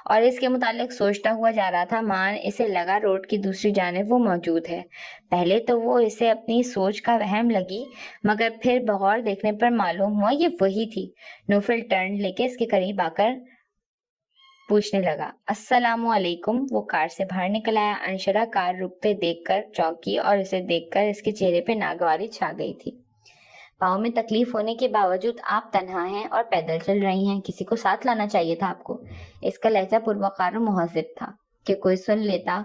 اور اس کے متعلق سوچتا ہوا جا رہا تھا۔ مان اسے لگا روڈ کی دوسری جانب وہ موجود ہے۔ پہلے تو وہ اسے اپنی سوچ کا وہم لگی، مگر پھر بغور دیکھنے پر معلوم ہوا یہ وہی تھی۔ نوفل ٹرن لے کے اس کے قریب آ کر پوچھنے لگا، السلام علیکم۔ وہ کار سے باہر نکل آیا۔ انشرا کار رکتے دیکھ کر چونکی، اور اسے دیکھ کر اس کے چہرے پہ ناگواری چھا گئی تھی۔ پاؤں میں تکلیف ہونے کے باوجود آپ تنہا ہیں اور پیدل چل رہی ہیں، کسی کو ساتھ لانا چاہیے تھا آپ کو۔ اس کا لہجہ پروقار و مہذب تھا کہ کوئی سن لیتا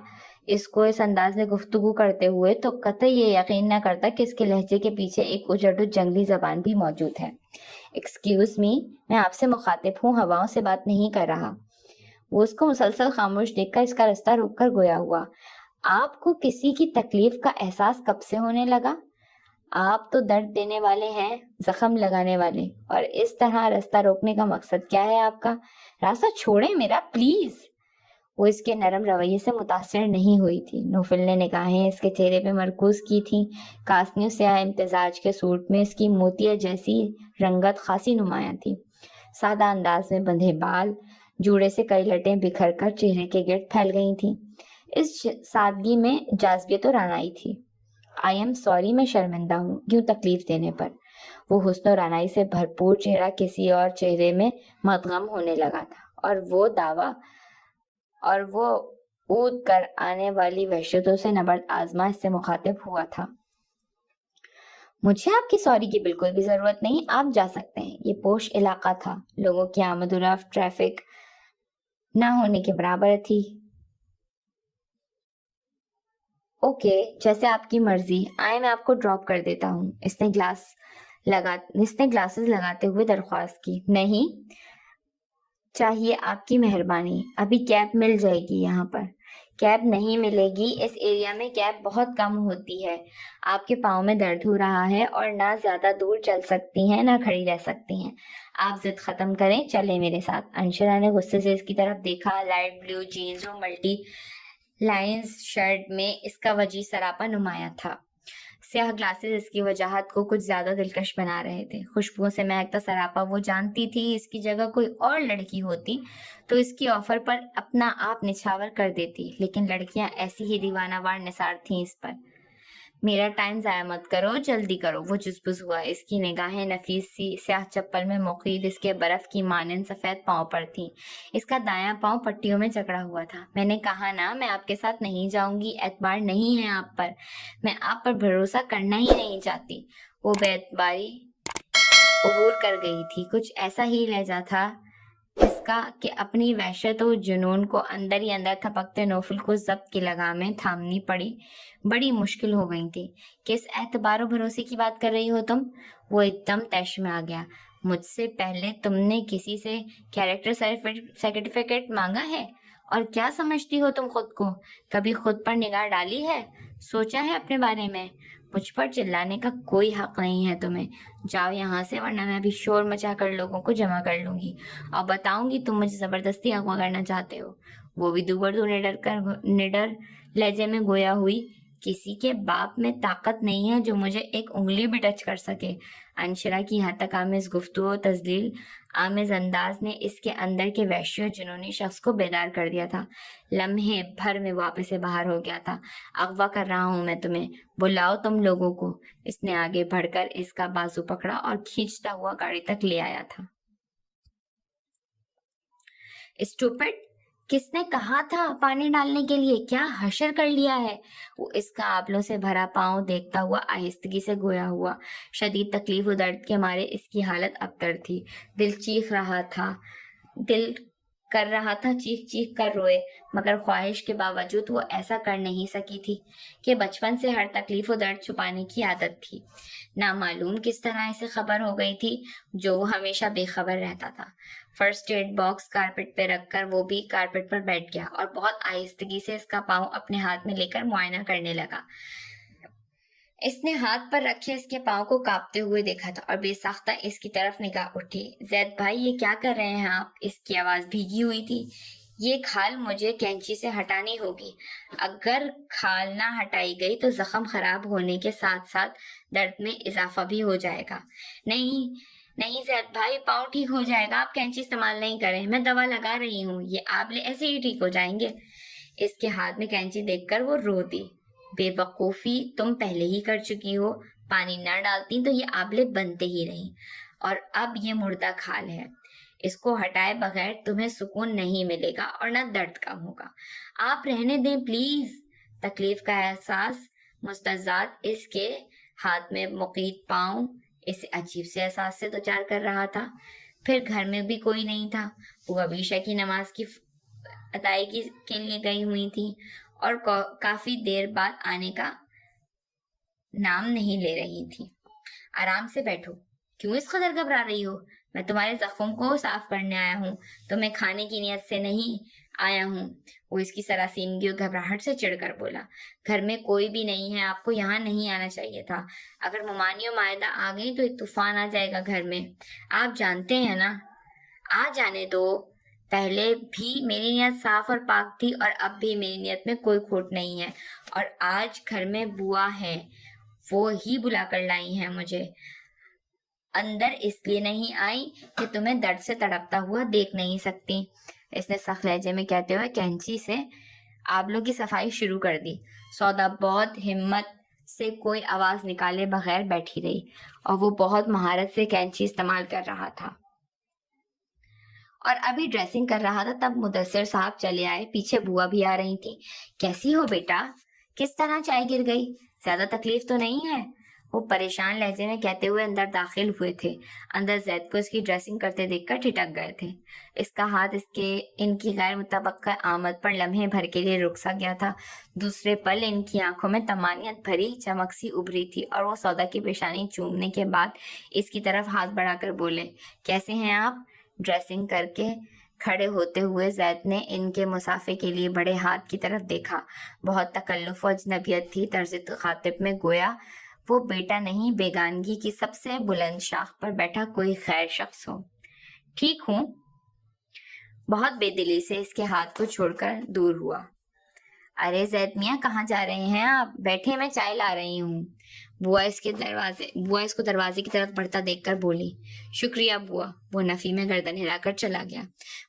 اس کو اس انداز میں گفتگو کرتے ہوئے تو قطعی یہ یقین نہ کرتا کہ اس کے لہجے کے پیچھے ایک اجڑ جنگلی زبان بھی موجود ہے۔ ایکسکیوز می، میں آپ سے مخاطب ہوں، ہواؤں سے بات نہیں کر رہا۔ وہ اس کو مسلسل خاموش دیکھ کر اس کا رستہ روک کر گویا ہوا۔ آپ کو کسی کی تکلیف کا احساس کب سے ہونے لگا؟ آپ تو درد دینے والے ہیں، زخم لگانے والے، اور اس طرح رستہ روکنے کا مقصد کیا ہے آپ کا؟ راستہ چھوڑیں میرا پلیز۔ وہ اس کے نرم رویے سے متاثر نہیں ہوئی تھی۔ نوفل نے نگاہیں اس کے چہرے پہ مرکوز کی تھیں۔ کاسنیوں سیاہ امتزاج کے سوٹ میں اس کی موتیا جیسی رنگت خاصی نمایاں تھی۔ سادہ انداز میں بندھے بال، جوڑے سے کئی لٹیں بکھر کر چہرے کے گرد پھیل گئی تھیں۔ اس سادگی میں جاذبیت و رعنائی تھی۔ آئی ایم سوری، میں شرمندہ ہوں یوں تکلیف دینے پر۔ وہ حسن و رعنائی سے بھرپور چہرہ کسی اور چہرے میں مدغم ہونے لگا تھا، اور وہ اود کر آنے والی وحشتوں سے نبرد آزما اس سے مخاطب ہوا تھا۔ مجھے آپ کی سوری کی بالکل بھی ضرورت نہیں، آپ جا سکتے ہیں۔ یہ پوش علاقہ تھا، لوگوں کی آمد و رفت ٹریفک نہ ہونے کے برابر تھی۔ اوکے، جیسے آپ کی مرضی، آئے میں آپ کو ڈراپ کر دیتا ہوں۔ اس نے گلاسز لگاتے ہوئے درخواست کی۔ نہیں چاہیے آپ کی مہربانی، ابھی کیب مل جائے گی یہاں پر۔ کیب نہیں ملے گی، اس ایریا میں کیب بہت کم ہوتی ہے۔ آپ کے پاؤں میں درد ہو رہا ہے اور نہ زیادہ دور چل سکتی ہیں نہ کھڑی رہ سکتی ہیں۔ آپ ضد ختم کریں، چلیں میرے ساتھ۔ انشرا نے غصے سے اس کی طرف دیکھا۔ لائٹ بلیو جینز اور ملٹی لائنز شرٹ میں اس کا وجیح سراپا نمایاں تھا۔ سیاہ گلاسز اس کی وجاہت کو کچھ زیادہ دلکش بنا رہے تھے۔ خوشبوؤں سے مہکتا سراپا وہ جانتی تھی اس کی جگہ کوئی اور لڑکی ہوتی تو اس کی آفر پر اپنا آپ نچھاور کر دیتی، لیکن لڑکیاں ایسی ہی دیوانہ وار نثار تھیں اس پر۔ میرا ٹائم ضائع مت کرو، جلدی کرو۔ وہ جزبز ہوا۔ اس کی نگاہیں نفیس سی سیاہ چپل میں مقید اس کے برف کی مانند سفید پاؤں پر تھیں۔ اس کا دایاں پاؤں پٹیوں میں جکڑا ہوا تھا۔ میں نے کہا نا، میں آپ کے ساتھ نہیں جاؤں گی، اعتبار نہیں ہے آپ پر، میں آپ پر بھروسہ کرنا ہی نہیں چاہتی۔ وہ بے اعتباری عبور کر گئی تھی۔ کچھ ایسا ہی لہجہ تھا اس کا کہ اپنی وحشت و جنون کو اندر ہی اندر تھپکتے نوفل کو ضبط کی لگامیں تھامنی بڑی مشکل ہو گئی تھی۔ کس اعتبار و بھروسے کی بات کر رہی ہو تم؟ وہ ایک دم طیش میں آ گیا۔ مجھ سے پہلے تم نے کسی سے کیریکٹر سرٹیفکیٹ مانگا ہے؟ اور کیا سمجھتی ہو تم خود کو؟ کبھی خود پر نگاہ ڈالی ہے؟ سوچا ہے اپنے بارے میں؟ مجھ پر چلانے کا کوئی حق نہیں ہے تمہیں. جاؤ یہاں سے ورنہ میں ابھی شور مچا کر لوگوں کو جمع کر لوں گی اور بتاؤں گی تم مجھے زبردستی اغوا کرنا چاہتے ہو. وہ بھی دوبردو نڈر لہجے میں گویا ہوئی. کسی کے باپ میں طاقت نہیں ہے جو مجھے ایک انگلی بھی ٹچ کر سکے. انشرا کی یہاں تک آمیز گفتگو و تذلیل آمیز انداز نے اس کے اندر کے وحشی و جنونی شخص کو بیدار کر دیا تھا. لمحے بھر میں واپس سے باہر ہو گیا تھا. اغوا کر رہا ہوں میں تمہیں، بلاؤ تم لوگوں کو. اس نے آگے بڑھ کر اس کا بازو پکڑا اور کھینچتا ہوا گاڑی تک لے آیا تھا. اسٹوپڈ، کس نے کہا تھا پانی ڈالنے کے لیے؟ کیا حشر کر لیا ہے؟ وہ اس کا آبلوں سے بھرا پاؤں دیکھتا ہوا آہستگی سے گویا ہوا. شدید تکلیف و درد کے مارے اس کی حالت ابتر تھی. دل کر رہا تھا چیخ چیخ کر روئے، مگر خواہش کے باوجود وہ ایسا کر نہیں سکی تھی کہ بچپن سے ہر تکلیف و درد چھپانے کی عادت تھی. نامعلوم کس طرح اسے خبر ہو گئی تھی جو وہ ہمیشہ بے خبر رہتا تھا. فرسٹ ایڈ باکس کارپیٹ پہ رکھ کر وہ بھی کارپیٹ پر بیٹھ گیا اور بہت آہستگی سے اس کا پاؤں اپنے ہاتھ میں لے کر معائنہ کرنے لگا. اس نے ہاتھ پر رکھے اس کے پاؤں کو کانپتے ہوئے دیکھا تھا اور بے ساختہ اس کی طرف نگاہ اٹھی. زید بھائی، یہ کیا کر رہے ہیں آپ؟ اس کی آواز بھیگی ہوئی تھی. یہ کھال مجھے کینچی سے ہٹانی ہوگی. اگر کھال نہ ہٹائی گئی تو زخم خراب ہونے کے ساتھ ساتھ درد میں اضافہ بھی ہو جائے گا. نہیں زید بھائی، پاؤں ٹھیک ہو جائے گا. آپ کینچی استعمال نہیں کریں، میں دوا لگا رہی ہوں. یہ آبلے ایسے ہی ٹھیک ہو جائیں گے. اس کے ہاتھ میں کینچی دیکھ کر وہ رو دی. بے وقوفی تم پہلے ہی کر چکی ہو. پانی نہ ڈالتی تو یہ آبلے بنتے ہی نہیں. اور اب یہ مردہ کھال ہے. اس کو ہٹائے بغیر تمہیں سکون نہیں ملے گا اور نہ درد کم ہوگا. آپ رہنے دیں پلیز. تکلیف کا احساس مستزاد اس کے ہاتھ میں مقید پاؤں اسے عجیب سے احساس سے دوچار کر رہا تھا. پھر گھر میں بھی کوئی نہیں تھا. وہ عشاء کی نماز کی ادائیگی کے لیے گئی ہوئی تھی اور کافی دیر بعد آنے کا نام نہیں لے رہی تھی. آرام سے بیٹھو. کیوں اس قدر گھبرا رہی ہو؟ میں تمہارے زخم کو صاف کرنے آیا ہوں، تمہیں کھانے کی نیت سے نہیں آیا ہوں. وہ اس کی سراسیمگی اور گھبراہٹ سے چڑھ کر بولا. گھر میں کوئی بھی نہیں ہے، آپ کو یہاں نہیں آنا چاہیے تھا. اگر ممانی و مائدہ آ گئی تو ایک طوفان آ جائے گا گھر میں. آپ جانتے ہیں نا. آ جانے دو. پہلے بھی میری نیت صاف اور پاک تھی اور اب بھی میری نیت میں کوئی کھوٹ نہیں ہے. اور آج گھر میں بوا ہے، وہ ہی بلا کر لائی ہیں مجھے. اندر اس لیے نہیں آئی کہ تمہیں درد سے تڑپتا ہوا دیکھ نہیں سکتی. اس نے سخت لہجے میں کہتے ہوئے کینچی سے آبلوں کی صفائی شروع کر دی. سودا بہت ہمت سے کوئی آواز نکالے بغیر بیٹھی رہی اور وہ بہت مہارت سے کینچی استعمال کر رہا تھا اور ابھی ڈریسنگ کر رہا تھا. تب مدثر صاحب چلے آئے. پیچھے بوا بھی آ رہی تھی. کیسی ہو بیٹا؟ کس طرح چائے گر گئی؟ زیادہ تکلیف تو نہیں ہے؟ وہ پریشان لہجے میں کہتے ہوئے اندر داخل ہوئے تھے. اندر زید کو اس کی ڈریسنگ کرتے دیکھ کر ٹھٹک گئے تھے. اس کا ہاتھ ان کی غیر متوقع آمد پر لمحے بھر کے لیے رک سا گیا تھا. دوسرے پل ان کی آنکھوں میں طمانینت بھری چمک سی ابھری تھی اور وہ سودا کی پیشانی چومنے کے بعد اس کی طرف ہاتھ بڑھا کر بولے. کیسے ہیں آپ؟ ڈریسنگ کر کے کھڑے ہوتے ہوئے زید نے ان کے مسافے کے لیے بڑے ہاتھ کی طرف دیکھا. بہت تکلف و اجنبیت تھی طرز خاطب میں، گویا وہ بیٹا نہیں، بیگانگی کی سب سے بلند شاخ پر بیٹھا کوئی خیر شخص ہو. ٹھیک ہوں. بہت بے دلی سے اس کے ہاتھ کو چھوڑ کر دور ہوا. ارے زید میاں، کہاں جا رہے ہیں آپ؟ بیٹھے، میں چائے لا رہی ہوں. بوا اس کو دروازے کی طرف بڑھتا دیکھ کر بولی. شکریہ بوا. وہ نفی میں گردن ہلا کر چلا گیا.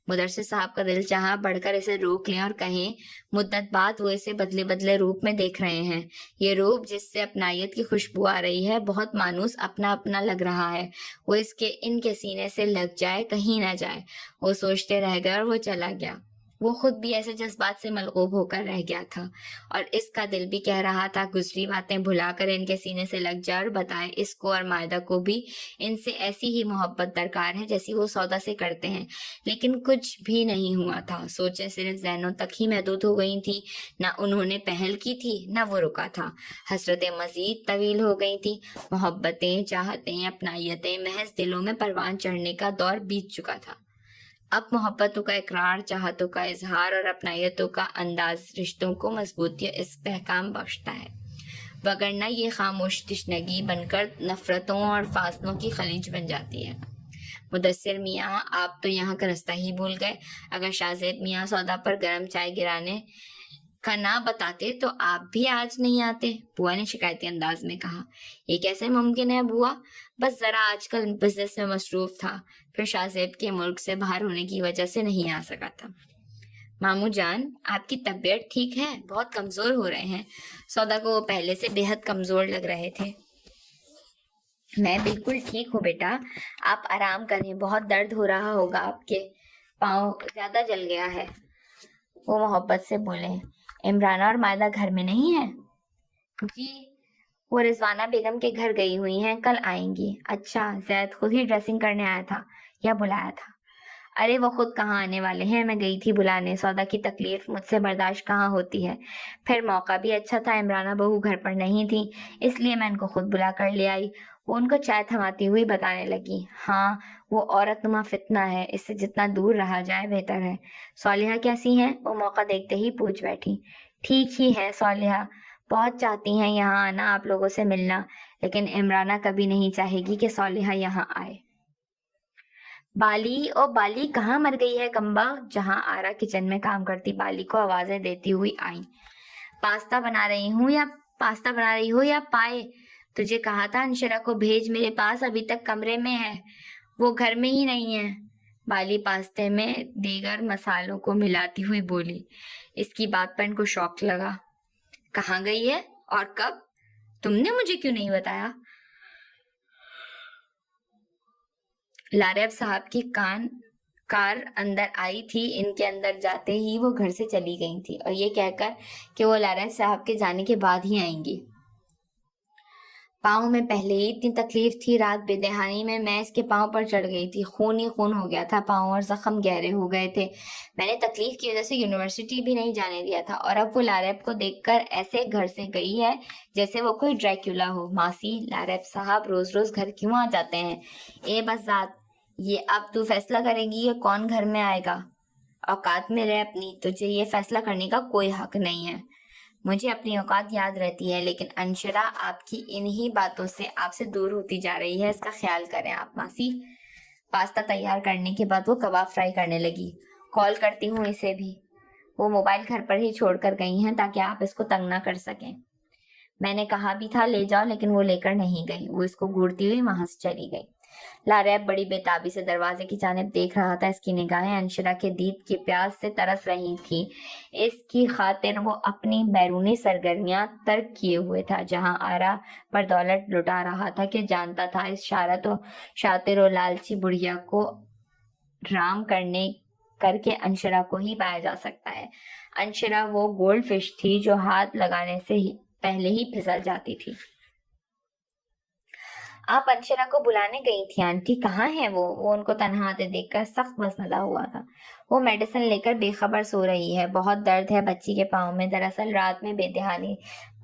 مدرسے صاحب کا دل چاہا بڑھ کر اسے روک لیں اور کہیں مدت بعد وہ اسے بدلے بدلے روپ میں دیکھ رہے ہیں. یہ روپ جس سے اپنائیت کی خوشبو آ رہی ہے بہت مانوس اپنا اپنا لگ رہا ہے. وہ ان کے سینے سے لگ جائے کہیں نہ جائے. وہ سوچتے رہ گئے اور وہ چلا گیا. وہ خود بھی ایسے جذبات سے ملغوب ہو کر رہ گیا تھا اور اس کا دل بھی کہہ رہا تھا گزری باتیں بھلا کر ان کے سینے سے لگ جائے اور بتائے اس کو اور مائدہ کو بھی ان سے ایسی ہی محبت درکار ہے جیسی وہ سودا سے کرتے ہیں. لیکن کچھ بھی نہیں ہوا تھا. سوچیں صرف ذہنوں تک ہی محدود ہو گئی تھی. نہ انہوں نے پہل کی تھی نہ وہ رکا تھا. حسرتیں مزید طویل ہو گئی تھی. محبتیں، چاہتیں، اپنائیتیں محض دلوں میں پروان چڑھنے کا دور بیت چکا تھا. اب محبتوں کا اقرار، چاہتوں کا اظہار اور اپنائیتوں کا انداز رشتوں کو مضبوطی اور استحکام بخشتا ہے. وگرنہ یہ خاموش تشنگی بن کر نفرتوں اور فاصلوں کی خلیج بن جاتی ہے۔ مدثر میاں، آپ تو یہاں کا رستہ ہی بھول گئے۔ اگر شاہ زیب میاں سودا پر گرم چائے گرانے کا نہ بتاتے تو آپ بھی آج نہیں آتے، بوا نے شکایتی انداز میں کہا۔ یہ کیسے ممکن ہے بوا؟ بس ذرا آج کل بزنس میں مصروف تھا، پھر شاہ زیب کے ملک سے باہر ہونے کی وجہ سے نہیں آ سکا تھا۔ ماموں جان، آپ کی طبیعت ٹھیک ہے؟ بہت کمزور ہو رہے ہیں۔ سودا کو وہ پہلے سے بے حد کمزور لگ رہے تھے۔ میں بالکل ٹھیک ہوں بیٹا، آپ آرام کریں، بہت درد ہو رہا ہوگا، آپ کے پاؤں زیادہ جل گیا ہے، وہ محبت سے بولے۔ عمرانہ اور مائدہ گھر میں نہیں ہے؟ جی، وہ رضوانہ بیگم کے گھر گئی ہوئی ہیں، کل آئیں گی۔ اچھا، زید خود ہی ڈریسنگ کرنے آیا تھا یا بلایا تھا؟ ارے وہ خود کہاں آنے والے ہیں، میں گئی تھی بلانے، سودا کی تکلیف مجھ سے برداشت کہاں ہوتی ہے۔ پھر موقع بھی اچھا تھا، عمرانہ بہو گھر پر نہیں تھی، اس لیے میں ان کو خود بلا کر لے آئی۔ وہ ان کو چائے تھماتی ہوئی بتانے لگی۔ ہاں، وہ عورت نما فتنہ ہے، اس سے جتنا دور رہا جائے بہتر ہے۔ صالحہ کیسی ہیں؟ وہ موقع دیکھتے ہی پوچھ بیٹھی۔ ٹھیک ہی ہے صالحہ، بہت چاہتی ہیں یہاں آنا، آپ لوگوں سے ملنا، لیکن عمرانہ کبھی نہیں چاہے گی کہ صالحہ یہاں آئے۔ بالی، او بالی کہاں مر گئی ہے کمبا؟ جہاں آرا کچن میں کام کرتی بالی کو آوازیں دیتی ہوئی آئیں۔ پاستا بنا رہی ہو یا پائے؟ تجھے کہا تھا انشرا کو بھیج، میرے پاس ابھی تک کمرے میں ہے، وہ گھر میں ہی نہیں ہے۔ بالی پاستے میں دیگر مسالوں کو ملاتی ہوئی بولی۔ اس کی بات پر ان کو شوق لگا۔ کہاں گئی ہے اور کب؟ تم نے مجھے کیوں نہیں بتایا؟ لاریب صاحب کی کار اندر آئی تھی، ان کے اندر جاتے ہی وہ گھر سے چلی گئی تھی، اور یہ کہہ کر کہ وہ لاریب صاحب کے جانے کے بعد ہی آئیں گی۔ پاؤں میں پہلے ہی اتنی تکلیف تھی، رات بے دہانی میں اس کے پاؤں پر چڑھ گئی تھی، خون ہی خون ہو گیا تھا پاؤں، اور زخم گہرے ہو گئے تھے۔ میں نے تکلیف کی وجہ سے یونیورسٹی بھی نہیں جانے دیا تھا، اور اب وہ لاریب کو دیکھ کر ایسے گھر سے گئی ہے جیسے وہ کوئی ڈریکولا ہو۔ ماسی، لاریب صاحب روز روز گھر کیوں آ جاتے ہیں؟ بس ذات، یہ اب تو فیصلہ کرے گی کہ کون گھر میں آئے گا۔ اوقات میں رہ اپنی، تجھے یہ فیصلہ کرنے کا کوئی حق نہیں ہے۔ مجھے اپنی اوقات یاد رہتی ہے، لیکن انشرا آپ کی انہی باتوں سے آپ سے دور ہوتی جا رہی ہے، اس کا خیال کریں آپ ماسی۔ پاستا تیار کرنے کے بعد وہ کباب فرائی کرنے لگی۔ کال کرتی ہوں اسے بھی، وہ موبائل گھر پر ہی چھوڑ کر گئی ہیں تاکہ آپ اس کو تنگ نہ کر سکیں۔ میں نے کہا بھی تھا لے جاؤ، لیکن وہ لے کر نہیں گئی، وہ اس کو گھورتی ہوئی وہاں سے چلی گئی۔ لاریب بڑی بےتابی سے دروازے کی جانب دیکھ رہا تھا، اس کی نگاہیں انشرا کے دید کی پیاس سے ترس رہی تھیں۔ اس کی خاطر وہ اپنی بیرونی سرگرمیاں ترک کیے ہوئے تھا، جہاں آرا پر دولت لٹا رہا تھا کہ جانتا تھا اس شاطر و لالچی بڑھیا کو رام کر کے انشرا کو ہی پایا جا سکتا ہے۔ انشرا وہ گولڈ فش تھی جو ہاتھ لگانے سے پہلے ہی پھسل جاتی تھی۔ آپ انشرا کو بلانے گئی تھی آنٹی، کہاں ہے وہ ان کو تنہا آتے دیکھ کر سخت بسمدہ ہوا تھا۔ وہ میڈیسن لے کر بے خبر سو رہی ہے، بہت درد ہے بچی کے پاؤں میں۔ دراصل رات میں بے دہانی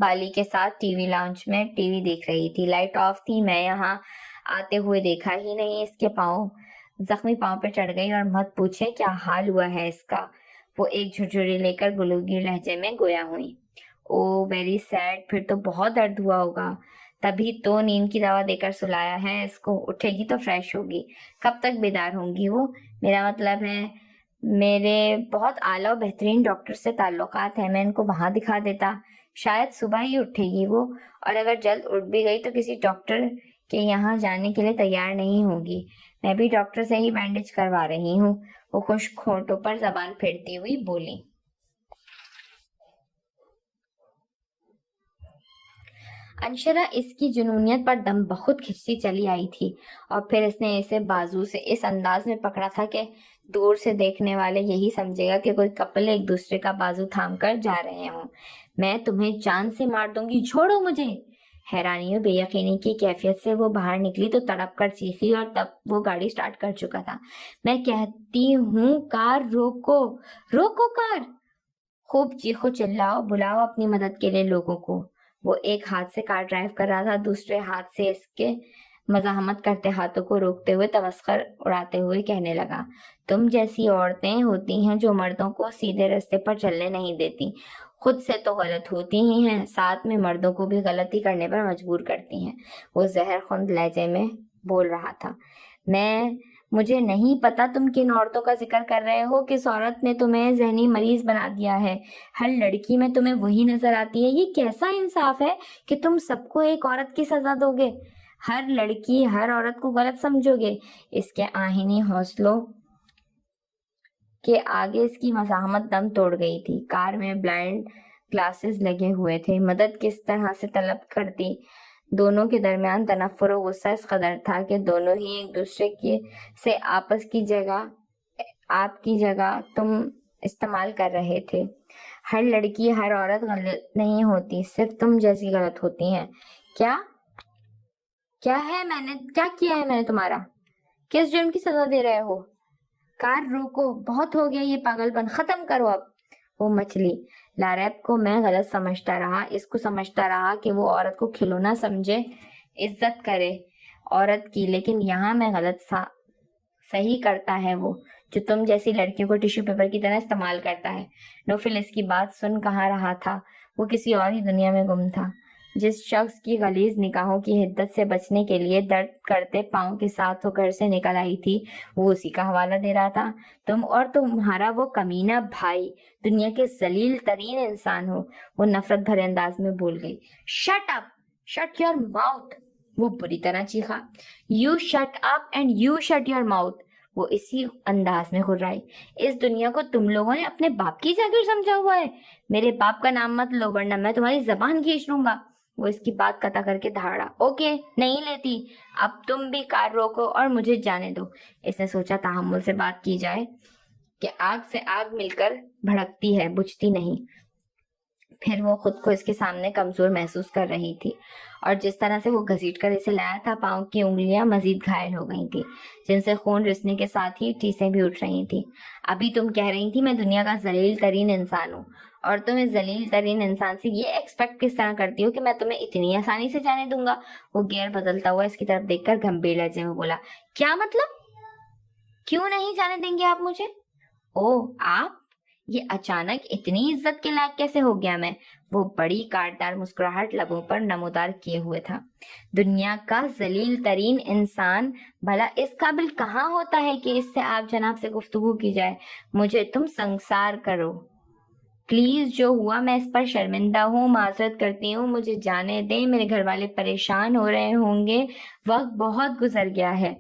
بالی کے ساتھ ٹی وی لاؤنج میں ٹی وی دیکھ رہی تھی، لائٹ آف تھی، میں یہاں آتے ہوئے دیکھا ہی نہیں، اس کے زخمی پاؤں پہ چڑھ گئی، اور مت پوچھے کیا حال ہوا ہے اس کا۔ وہ ایک جھرجھری لے کر گلوگیر لہجے میں گویا ہوئی۔ او ویری سیڈ، پھر تو بہت درد ہوا ہوگا، تبھی تو نیند کی دوا دے کر سلایا ہے اس کو، اٹھے گی تو فریش ہوگی۔ کب تک بیدار ہوں گی وہ؟ میرا مطلب ہے میرے بہت اعلیٰ و بہترین ڈاکٹر سے تعلقات ہیں، میں ان کو وہاں دکھا دیتا، شاید صبح ہی اٹھے گی وہ، اور اگر جلد اٹھ بھی گئی تو کسی ڈاکٹر کے یہاں جانے کے لیے تیار نہیں ہوگی۔ میں بھی ڈاکٹر سے ہی بینڈیج کروا رہی ہوں، وہ خشک ہونٹوں پر زبان پھیرتی ہوئی بولی۔ انشرا اس کی جنونیت پر دم بخود کھچتی چلی آئی تھی، اور پھر اس نے اسے بازو سے اس انداز میں پکڑا تھا کہ دور سے دیکھنے والے یہی سمجھے گا کہ کوئی کپل ایک دوسرے کا بازو تھام کر جا رہے ہوں۔ میں تمہیں جان سے مار دوں گی، چھوڑو مجھے۔ حیرانی و بے یقینی کی کیفیت سے وہ باہر نکلی تو تڑپ کر چیخی، اور تب وہ گاڑی سٹارٹ کر چکا تھا۔ میں کہتی ہوں کار روکو، روکو کار، خوب چیخو چلاؤ، بلاؤ اپنی مدد کے لیے لوگوں کو۔ وہ ایک ہاتھ سے کار ڈرائیو کر رہا تھا، دوسرے ہاتھ سے اس کے مزاحمت کرتے ہاتھوں کو روکتے ہوئے تمسخر اڑاتے ہوئے کہنے لگا، تم جیسی عورتیں ہوتی ہیں جو مردوں کو سیدھے راستے پر چلنے نہیں دیتی، خود سے تو غلط ہوتی ہی ہیں، ساتھ میں مردوں کو بھی غلطی کرنے پر مجبور کرتی ہیں۔ وہ زہر خوند لہجے میں بول رہا تھا۔ مجھے نہیں پتا تم کن عورتوں کا ذکر کر رہے ہو، کس عورت نے تمہیں ذہنی مریض بنا دیا ہے؟ ہر لڑکی میں تمہیں وہی نظر آتی ہے؟ یہ کیسا انصاف ہے کہ تم سب کو ایک عورت کی سزا دو گے؟ ہر لڑکی، ہر عورت کو غلط سمجھو گے؟ اس کے آہنی حوصلوں کے آگے اس کی مزاحمت دم توڑ گئی تھی۔ کار میں بلائنڈ گلاسز لگے ہوئے تھے۔ مدد کس طرح سے طلب کرتی؟ دونوں کے درمیان تنفر و غصہ اس قدر تھا کہ دونوں ہی ایک دوسرے سے آپ کی جگہ تم استعمال کر رہے تھے۔ ہر لڑکی، ہر عورت غلط نہیں ہوتی، صرف تم جیسی غلط ہوتی ہیں۔ کیا کیا کیا ہے میں نے تمہارا؟ کس جرم کی سزا دے رہے ہو؟ کار روکو، بہت ہو گیا یہ پاگل پن، ختم کرو اب۔ وہ مچھلی لاریب کو میں غلط سمجھتا رہا، اس کو سمجھتا رہا کہ وہ عورت کو کھلونا سمجھے، عزت کرے عورت کی، لیکن یہاں میں غلط صحیح کرتا ہے وہ جو تم جیسی لڑکیوں کو ٹیشو پیپر کی طرح استعمال کرتا ہے۔ نوفل اس کی بات سن کہاں رہا تھا، وہ کسی اور ہی دنیا میں گم تھا۔ جس شخص کی غلیظ نگاہوں کی حدت سے بچنے کے لیے درد کرتے پاؤں کے ساتھ وہ گھر سے نکل آئی تھی، وہ اسی کا حوالہ دے رہا تھا۔ تم اور تمہارا وہ کمینہ بھائی دنیا کے ذلیل ترین انسان ہو، وہ نفرت بھرے انداز میں بول گئی۔ Shut up, shut your mouth, وہ بری طرح چیخا۔ You shut up and you shut your mouth, وہ اسی انداز میں گھرائی۔ اس دنیا کو تم لوگوں نے اپنے باپ کی جاگیر سمجھا ہوا ہے۔ میرے باپ کا نام مت لو ورنہ میں تمہاری زبان کھینچ لوں گا۔ وہ اس کی بات قطع کر کے دھاڑا۔ اوکے، نہیں لیتی، اب تم بھی کار روکو اور مجھے جانے دو۔ اس نے سوچا تحمل سے بات کی جائے کہ آگ سے آگ مل کر بھڑکتی ہے، بجھتی نہیں۔ پھر وہ خود کو اس کے سامنے کمزور محسوس کر رہی تھی، اور جس طرح سے وہ گھسیٹ کر اسے لایا تھا، پاؤں کی انگلیاں مزید گھائل ہو گئی تھی، جن سے خون رسنے کے ساتھ ہی ٹیسیں بھی اٹھ رہی تھی۔ ابھی تم کہہ رہی تھی میں دنیا کا ذلیل ترین انسان ہوں، اور تم اس ذلیل ترین انسان سے یہ ایکسپیکٹ کس طرح کرتی ہو کہ میں تمہیں اتنی آسانی سے جانے دوں گا؟ وہ گیئر بدلتا ہوا اس کی طرف دیکھ کر گمبھیر لہجے میں بولا۔ کیا مطلب؟ کیوں نہیں جانے دیں گے آپ مجھے؟ اوہ، آپ؟ یہ اچانک اتنی عزت کے لائق کیسے ہو گیا میں؟ وہ بڑی کاٹدار مسکراہٹ لبوں پر نمودار کیے ہوئے تھا۔ دنیا کا ذلیل ترین انسان بھلا اس قابل کہاں ہوتا ہے کہ اس سے آپ جناب سے گفتگو کی جائے؟ مجھے تم سنسار کرو پلیز، جو ہوا میں اس پر شرمندہ ہوں، معذرت کرتی ہوں، مجھے جانے دیں، میرے گھر والے پریشان ہو رہے ہوں گے، وقت بہت گزر گیا ہے۔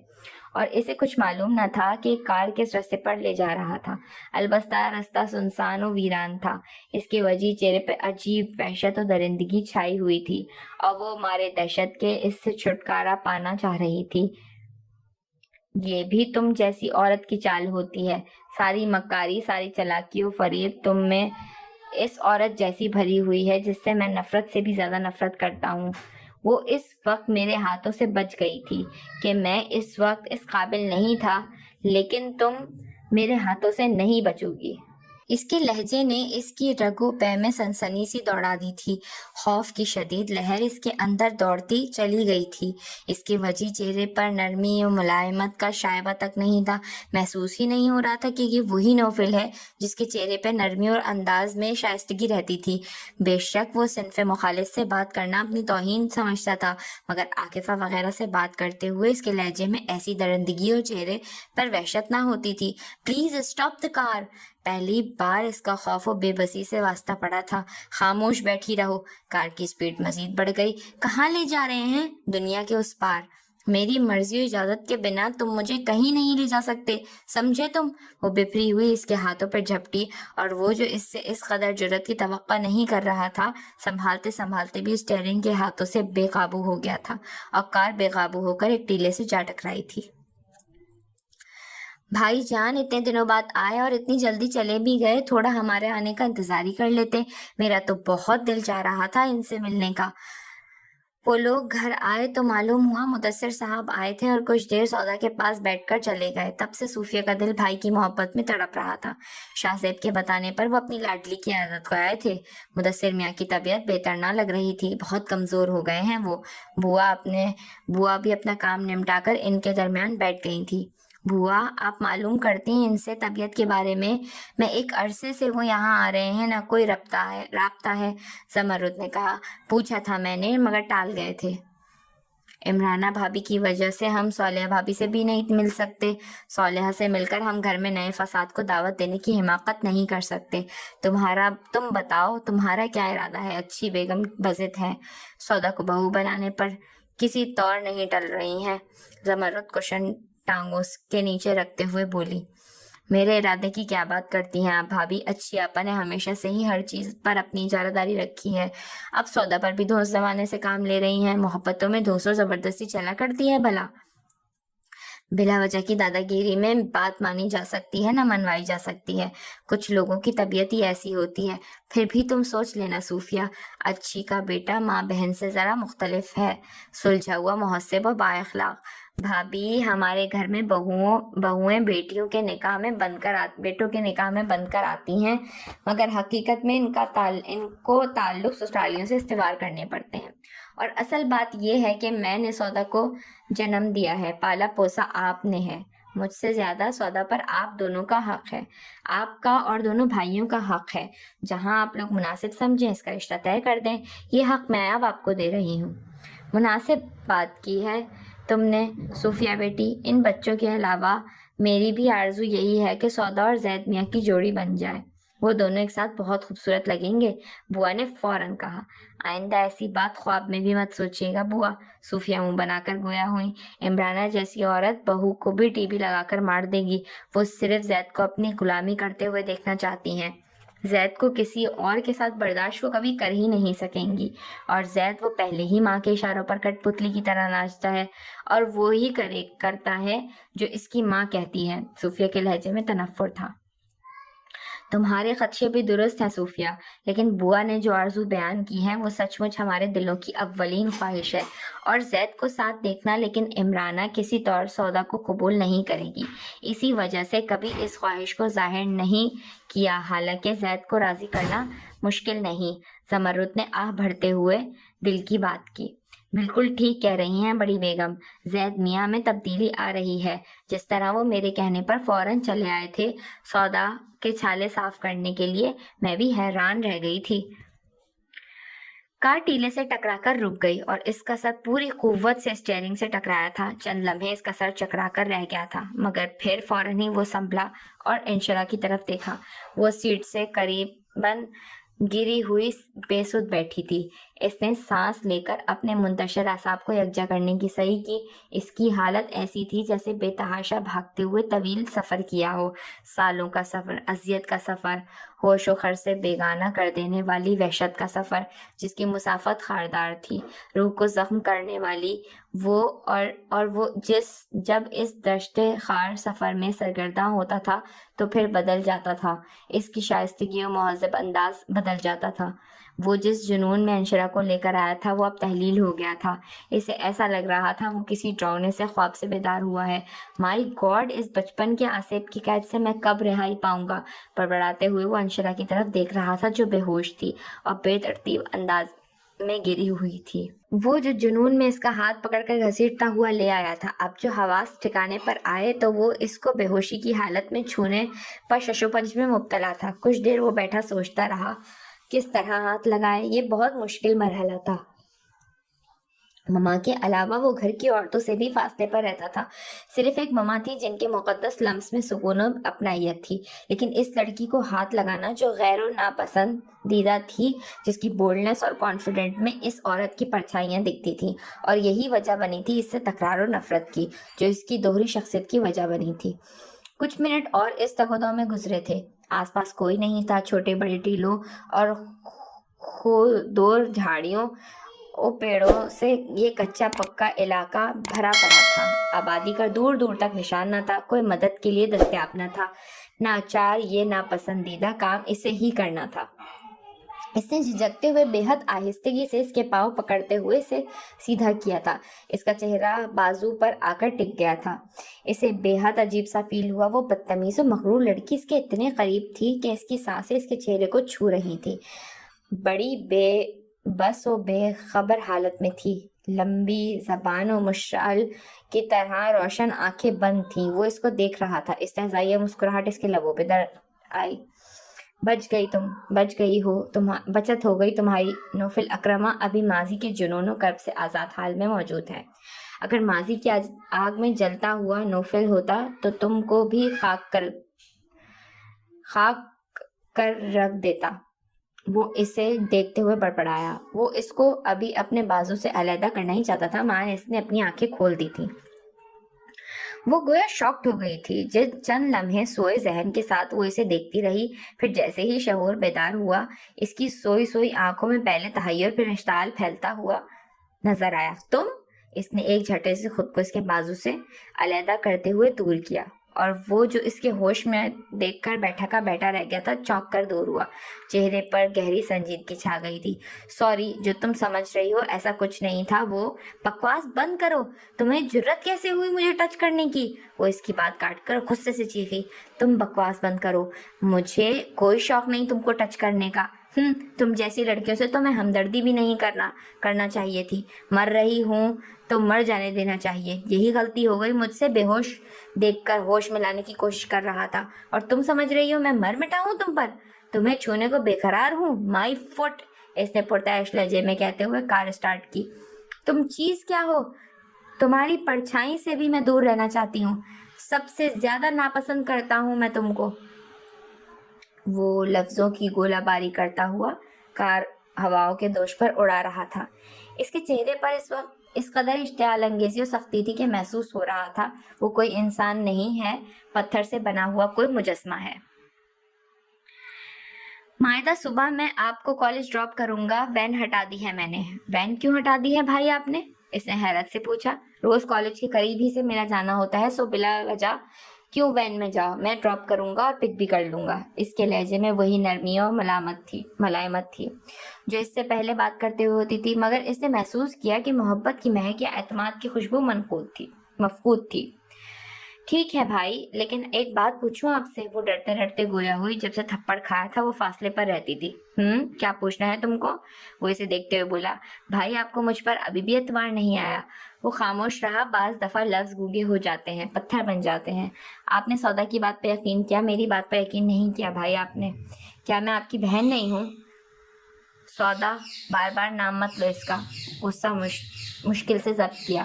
اور اسے کچھ معلوم نہ تھا کہ کار کس رستے پر لے جا رہا تھا۔ البتہ راستہ سنسان و ویران تھا، اس کے وجہ چہرے پہ عجیب وحشت و درندگی چھائی ہوئی تھی، اور وہ مارے دہشت کے اس سے چھٹکارا پانا چاہ رہی تھی۔ یہ بھی تم جیسی عورت کی چال ہوتی ہے، ساری مکاری، ساری چالاکی و فریب تم میں اس عورت جیسی بھری ہوئی ہے جس سے میں نفرت سے بھی زیادہ نفرت کرتا ہوں۔ وہ اس وقت میرے ہاتھوں سے بچ گئی تھی کہ میں اس وقت اس قابل نہیں تھا، لیکن تم میرے ہاتھوں سے نہیں بچو گی۔ اس کے لہجے نے اس کی رگوں پہ میں سنسنی سی دوڑا دی تھی۔ خوف کی شدید لہر اس کے اندر دوڑتی چلی گئی تھی۔ اس کے وجہ چہرے پر نرمی و ملائمت کا شائبہ تک نہیں تھا۔ محسوس ہی نہیں ہو رہا تھا کہ یہ وہی نوفل ہے جس کے چہرے پہ نرمی اور انداز میں شائستگی رہتی تھی۔ بے شک وہ صنف مخالف سے بات کرنا اپنی توہین سمجھتا تھا، مگر عاکفہ وغیرہ سے بات کرتے ہوئے اس کے لہجے میں ایسی درندگی اور چہرے پر وحشت نہ ہوتی تھی۔ پلیز اسٹاپ دا کار۔ پہلی بار اس کا خوف و بے بسی سے واسطہ پڑا تھا۔ خاموش بیٹھی رہو۔ کار کی سپیڈ مزید بڑھ گئی۔ کہاں لے جا رہے ہیں؟ دنیا کے اس پار۔ میری مرضی و اجازت کے بنا تم مجھے کہیں نہیں لے جا سکتے، سمجھے تم؟ وہ بپری ہوئی اس کے ہاتھوں پر جھپٹی، اور وہ جو اس سے اس قدر جرأت کی توقع نہیں کر رہا تھا، سنبھالتے سنبھالتے بھی اسٹیئرنگ کے ہاتھوں سے بے قابو ہو گیا تھا، اور کار بے قابو ہو کر ایک ٹیلے سے جا ٹکرائی تھی۔ بھائی جان اتنے دنوں بعد آئے اور اتنی جلدی چلے بھی گئے، تھوڑا ہمارے آنے کا انتظار ہی کر لیتے، میرا تو بہت دل چاہ رہا تھا ان سے ملنے کا۔ وہ لوگ گھر آئے تو معلوم ہوا مدثر صاحب آئے تھے اور کچھ دیر سودا کے پاس بیٹھ کر چلے گئے۔ تب سے صوفیہ کا دل بھائی کی محبت میں تڑپ رہا تھا۔ شاہ زیب کے بتانے پر وہ اپنی لاڈلی کی عیادت کو آئے تھے۔ مدثر میاں کی طبیعت بہتر نہ لگ رہی تھی، بہت کمزور ہو گئے ہیں وہ۔ بوا بھی اپنا کام نمٹا کر ان کے درمیان بیٹھ گئی تھی۔ بوا آپ معلوم کرتی ہیں ان سے طبیعت کے بارے میں ایک عرصے سے وہ یہاں آ رہے ہیں، نہ کوئی رابطہ ہے۔ زمرد نے کہا، پوچھا تھا میں نے مگر ٹال گئے تھے۔ عمرانہ بھابی کی وجہ سے ہم صالحہ بھابی سے بھی نہیں مل سکتے، صالحہ سے مل کر ہم گھر میں نئے فساد کو دعوت دینے کی حماقت نہیں کر سکتے۔ تم بتاؤ تمہارا کیا ارادہ ہے؟ اچھی بیگم بضد ہے، سودا کو بہو بنانے پر کسی طور نہیں ٹل رہی ہیں۔ زمرد کشن ٹانگوں کے نیچے رکھتے ہوئے بولی، میرے ارادے کی کیا بات کرتی ہیں آپ بھابی؟ اچھی آپا نے ہمیشہ سے ہی ہر چیز پر اپنی اجارہ داری رکھی ہے، اب سودا پر بھی دھوس زمانے سے کام لے رہی ہیں۔ محبتوں میں دھوس اور زبردستی چلا کرتی ہے بھلا؟ بلا وجہ کی دادا گیری میں بات مانی جا سکتی ہے نہ منوائی جا سکتی ہے، کچھ لوگوں کی طبیعت ہی ایسی ہوتی ہے۔ پھر بھی تم سوچ لینا صوفیہ، اچھی کا بیٹا ماں بہن سے ذرا مختلف ہے، سلجھا ہوا، مہذب اور با اخلاق۔ بھابی ہمارے گھر میں بہویں بیٹوں کے نکاح میں بن کر آتی ہیں، مگر حقیقت میں ان کو تعلق سسرالیوں سے استوار کرنے پڑتے ہیں۔ اور اصل بات یہ ہے کہ میں نے سودا کو جنم دیا ہے، پالا پوسا آپ نے ہے، مجھ سے زیادہ سودا پر آپ دونوں کا حق ہے، آپ کا اور دونوں بھائیوں کا حق ہے۔ جہاں آپ لوگ مناسب سمجھیں اس کا رشتہ طے کر دیں، یہ حق میں اب آپ کو دے رہی ہوں۔ مناسب بات کی ہے تم نے صوفیہ بیٹی، ان بچوں کے علاوہ میری بھی آرزو یہی ہے کہ سودا اور زید میاں کی جوڑی بن جائے، وہ دونوں ایک ساتھ بہت خوبصورت لگیں گے۔ بوا نے فوراً کہا، آئندہ ایسی بات خواب میں بھی مت سوچیے گا بوا۔ صوفیہ منہ بنا کر گویا ہوئی، عمرانہ جیسی عورت بہو کو بھی ٹی وی لگا کر مار دے گی، وہ صرف زید کو اپنی غلامی کرتے ہوئے دیکھنا چاہتی ہیں۔ زید کو کسی اور کے ساتھ برداشت وہ کبھی کر ہی نہیں سکیں گی، اور زید وہ پہلے ہی ماں کے اشاروں پر کٹ پتلی کی طرح ناچتا ہے اور وہی کرتا ہے جو اس کی ماں کہتی ہے۔ صوفیہ کے لہجے میں تنفر تھا۔ تمہارے خدشے بھی درست ہیں صوفیہ، لیکن بوا نے جو آرزو بیان کی ہے وہ سچ مچ ہمارے دلوں کی اولین خواہش ہے، اور زید کو ساتھ دیکھنا، لیکن عمرانہ کسی طور سودا کو قبول نہیں کرے گی، اسی وجہ سے کبھی اس خواہش کو ظاہر نہیں کیا، حالانکہ زید کو راضی کرنا مشکل نہیں۔ زمرد نے آہ بھرتے ہوئے دل کی بات کی۔ بالکل ٹھیک کہہ رہی ہیں بڑی بیگم، زید میاں میں تبدیلی آ رہی ہے، جس طرح وہ میرے کہنے پر فوراً چلے آئے تھے سودا کے چھالے صاف کرنے کے لیے، میں بھی حیران رہ گئی تھی۔ کار ٹیلے سے ٹکرا کر رک گئی اور اس کا سر پوری قوت سے اسٹیئرنگ سے ٹکرایا تھا۔ چند لمحے اس کا سر چکرا کر رہ گیا تھا، مگر پھر فوراً ہی وہ سنبھلا اور انشرا کی طرف دیکھا۔ وہ سیٹ سے قریباً گری ہوئی بے سود بیٹھی تھی۔ اس نے سانس لے کر اپنے منتشر اعصاب کو یکجا کرنے کی صحیح کی۔ اس کی حالت ایسی تھی جیسے بے تحاشا بھاگتے ہوئے طویل سفر کیا ہو، سالوں کا سفر، اذیت کا سفر، ہوش و خرچ سے بیگانہ کر دینے والی وحشت کا سفر، جس کی مسافت خاردار تھی، روح کو زخم کرنے والی۔ وہ جب اس دشت خار سفر میں سرگرداں ہوتا تھا تو پھر بدل جاتا تھا، اس کی شائستگی و مہذب انداز بدل جاتا تھا۔ وہ جس جنون میں انشرا کو لے کر آیا تھا وہ اب تحلیل ہو گیا تھا۔ اسے ایسا لگ رہا تھا وہ کسی ڈراؤنے سے خواب سے بیدار ہوا ہے۔ مائی گاڈ، اس بچپن کے آسیب کی قید سے میں کب رہائی پاؤں گا؟ بڑبڑاتے ہوئے وہ انشرا کی طرف دیکھ رہا تھا جو بے ہوش تھی اور بے ترتیب انداز میں گری ہوئی تھی۔ وہ جو جنون میں اس کا ہاتھ پکڑ کر گھسیٹتا ہوا لے آیا تھا، اب جو حواس ٹھکانے پر آئے تو وہ اس کو بے ہوشی کی حالت میں چھونے پر ششوپنج میں مبتلا تھا۔ کچھ دیر وہ بیٹھا سوچتا رہا کس طرح ہاتھ لگائے، یہ بہت مشکل مرحلہ تھا۔ مما کے علاوہ وہ گھر کی عورتوں سے بھی فاصلے پر رہتا تھا۔ صرف ایک مما تھی جن کے مقدس لمس میں سکون و اپنائیت تھی، لیکن اس لڑکی کو ہاتھ لگانا جو غیر و ناپسندیدہ تھی، جس کی بولڈنس اور کانفیڈنٹ میں اس عورت کی پرچھائیاں دکھتی تھیں، اور یہی وجہ بنی تھی اس سے تکرار و نفرت کی، جو اس کی دوہری شخصیت کی وجہ بنی تھی۔ کچھ منٹ اور اس تگ و دو میں گزرے تھے۔ آس پاس کوئی نہیں تھا، چھوٹے بڑے ٹیلوں اور خودور جھاڑیوں اور پیڑوں سے یہ کچا پکا علاقہ بھرا پڑا تھا۔ آبادی کا دور دور تک نشان نہ تھا، کوئی مدد کے لیے دستیاب نہ تھا۔ ناچار یہ ناپسندیدہ کام اسے ہی کرنا تھا۔ اس نے جھجکتے ہوئے بے حد آہستگی سے اس کے پاؤں پکڑتے ہوئے اسے سیدھا کیا تھا۔ اس کا چہرہ بازو پر آ کر ٹک گیا تھا۔ اسے بے حد عجیب سا فیل ہوا۔ وہ بدتمیز و مغرور لڑکی اس کے اتنے قریب تھی کہ اس کی سانسیں اس کے چہرے کو چھو رہی تھیں۔ بڑی بے بس و بے خبر حالت میں تھی، لمبی زبان و مشعل کی طرح روشن آنکھیں بند تھیں. وہ اس کو دیکھ رہا تھا. استہزائیہ مسکراہٹ اس کے لبوں پہ در آئی. بچ گئی ہو بچت ہو گئی تمہاری. نوفل اکرمہ ابھی ماضی کے جنون و کرب سے آزاد حال میں موجود ہے. اگر ماضی کی آگ میں جلتا ہوا نوفل ہوتا تو تم کو بھی خاک کر رکھ دیتا. وہ اسے دیکھتے ہوئے بڑبڑایا. وہ اس کو ابھی اپنے بازو سے علیحدہ کرنا ہی چاہتا تھا. ماں نے اس نے اپنی آنکھیں کھول دی تھی. وہ گویا شاکڈ ہو گئی تھی. چند لمحے سوئے ذہن کے ساتھ وہ اسے دیکھتی رہی. پھر جیسے ہی شعور بیدار ہوا اس کی سوئی آنکھوں میں پہلے تحیر پھر اشتعال پھیلتا ہوا نظر آیا. تم؟ اس نے ایک جھٹکے سے خود کو اس کے بازو سے علیحدہ کرتے ہوئے دور کیا اور وہ جو اس کے ہوش میں دیکھ کر بیٹھا کا بیٹھا رہ گیا تھا چونک کر دور ہوا. چہرے پر گہری سنجیدگی چھا گئی تھی. سوری، جو تم سمجھ رہی ہو ایسا کچھ نہیں تھا. وہ بکواس بند کرو. تمہیں جرت کیسے ہوئی مجھے ٹچ کرنے کی؟ وہ اس کی بات کاٹ کر غصے سے چیخی. تم بکواس بند کرو. مجھے کوئی شوق نہیں تم کو ٹچ کرنے کا. تم جیسی لڑکیوں سے تو میں ہمدردی بھی نہیں کرنا چاہیے تھی. مر رہی ہوں تو مر جانے دینا چاہیے. یہی غلطی ہو گئی مجھ سے. بے ہوش دیکھ کر ہوش میں لانے کی کوشش کر رہا تھا اور تم سمجھ رہی ہو میں مر مٹا ہوں تم پر. تمہیں چھونے کو بے قرار ہوں. مائی فٹ، اس نے پرتعش لہجے میں کہتے ہوئے کار اسٹارٹ کی. تم چیز کیا ہو؟ تمہاری پرچھائی سے بھی میں دور رہنا چاہتی ہوں. سب سے زیادہ ناپسند کرتا ہوں میں تم کو. وہ لفظوں کی گولہ باری کرتا ہوا کار ہواؤں کے دوش پر اڑا رہا تھا. اس کے چہرے پر اس وقت اس قدر اشتعال انگیزی و سختی تھی کہ محسوس ہو رہا تھا وہ کوئی انسان نہیں ہے، پتھر سے بنا ہوا کوئی مجسمہ ہے. مائدہ، صبح میں آپ کو کالج ڈراپ کروں گا. وین ہٹا دی ہے میں نے. وین کیوں ہٹا دی ہے بھائی آپ نے؟ اس نے حیرت سے پوچھا. روز کالج کے قریب ہی سے میرا جانا ہوتا ہے، سو بلا وجہ کیوں وین میں جاؤ؟ میں ڈراپ کروں گا اور پک بھی کر لوں گا. اس کے لہجے میں وہی نرمی اور ملائمت تھی جو اس سے پہلے بات کرتے ہوئے ہوتی تھی، مگر اس نے محسوس کیا کہ محبت کی مہک یا اعتماد کی خوشبو مفقود تھی. ٹھیک ہے بھائی، لیکن ایک بات پوچھوں آپ سے؟ وہ ڈرتے ڈرتے گویا ہوئی جب سے تھپڑ کھایا تھا وہ فاصلے پر رہتی تھی. کیا پوچھنا ہے تم کو؟ وہ اسے دیکھتے ہوئے بولا. بھائی، آپ کو مجھ پر ابھی بھی اعتبار نہیں آیا؟ وہ خاموش رہا. بعض دفعہ لفظ گونگے ہو جاتے ہیں، پتھر بن جاتے ہیں. آپ نے سودا کی بات پہ یقین کیا، میری بات پہ یقین نہیں کیا بھائی آپ نے. کیا میں آپ کی بہن نہیں ہوں؟ سودا، بار بار نام مت لو اس کا. غصہ مشکل سے ضبط کیا.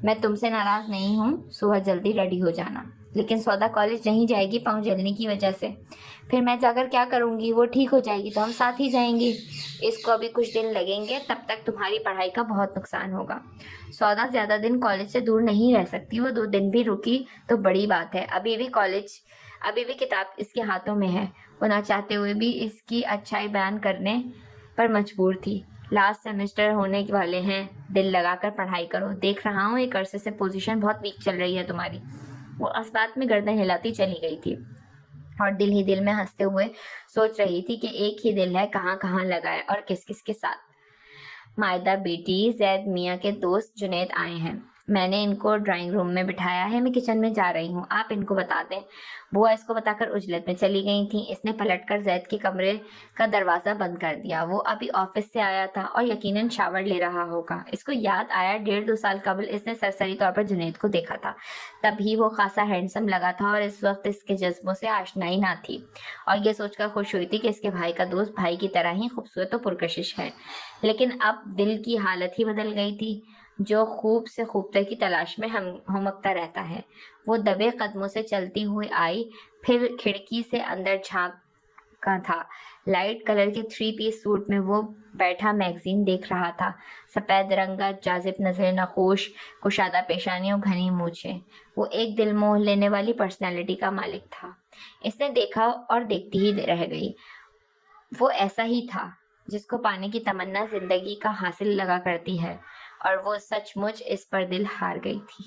میں تم سے ناراض نہیں ہوں. صبح جلدی ریڈی ہو جانا. لیکن سودا کالج نہیں جائے گی پاؤں جلنے کی وجہ سے. پھر میں جا کر کیا کروں گی؟ وہ ٹھیک ہو جائے گی تو ہم ساتھ ہی جائیں گے. اس کو ابھی کچھ دن لگیں گے، تب تک تمہاری پڑھائی کا بہت نقصان ہوگا. سودا زیادہ دن کالج سے دور نہیں رہ سکتی. وہ 2 دن بھی رکی تو بڑی بات ہے. ابھی بھی کتاب اس کے ہاتھوں میں ہے. وہ نہ چاہتے ہوئے بھی اس کی اچھائی بیان کرنے پر مجبور تھی. لاسٹ سیمسٹر ہونے والے ہیں، دل لگا کر پڑھائی کرو. دیکھ رہا ہوں ایک عرصے سے پوزیشن بہت ویک چل رہی ہے تمہاری. وہ اس بات میں گردن ہلاتی چلی گئی تھی اور دل ہی دل میں ہنستے ہوئے سوچ رہی تھی کہ ایک ہی دل ہے، کہاں کہاں لگائے اور کس کس کے ساتھ. مائدہ بیٹی، زید میاں کے دوست جنید آئے ہیں. میں نے ان کو ڈرائنگ روم میں بٹھایا ہے. میں کچن میں جا رہی ہوں، آپ ان کو بتا دیں. بوا اس کو بتا کر عجلت میں چلی گئی تھیں. اس نے پلٹ کر زید کے کمرے کا دروازہ بند کر دیا. وہ ابھی آفس سے آیا تھا اور یقیناً شاور لے رہا ہوگا. اس کو یاد آیا 1.5-2 سال قبل اس نے سرسری طور پر جنید کو دیکھا تھا. تب ہی وہ خاصا ہینڈسم لگا تھا اور اس وقت اس کے جذبوں سے آشنائی نہ تھی. اور یہ سوچ کر خوش ہوئی تھی کہ اس کے بھائی کا دوست بھائی کی طرح ہی خوبصورت و پرکشش ہے. لیکن اب دل کی حالت ہی بدل گئی تھی، جو خوب سے خوبتر کی تلاش میں ہمکتا رہتا ہے. وہ دبے قدموں سے چلتی ہوئی آئی، پھر کھڑکی سے اندر جھانکا تھا. لائٹ کلر کے 3 پیس سوٹ میں وہ بیٹھا میگزین دیکھ رہا تھا. سفید رنگا، جاذب نظر، نقوش کشادہ پیشانی اور گھنی مونچھیں. وہ ایک دل موہ لینے والی پرسنالٹی کا مالک تھا. اس نے دیکھا اور دیکھتی ہی رہ گئی. وہ ایسا ہی تھا جس کو پانے کی تمنا زندگی کا حاصل لگا کرتی ہے، اور وہ سچ مچ اس پر دل ہار گئی تھی.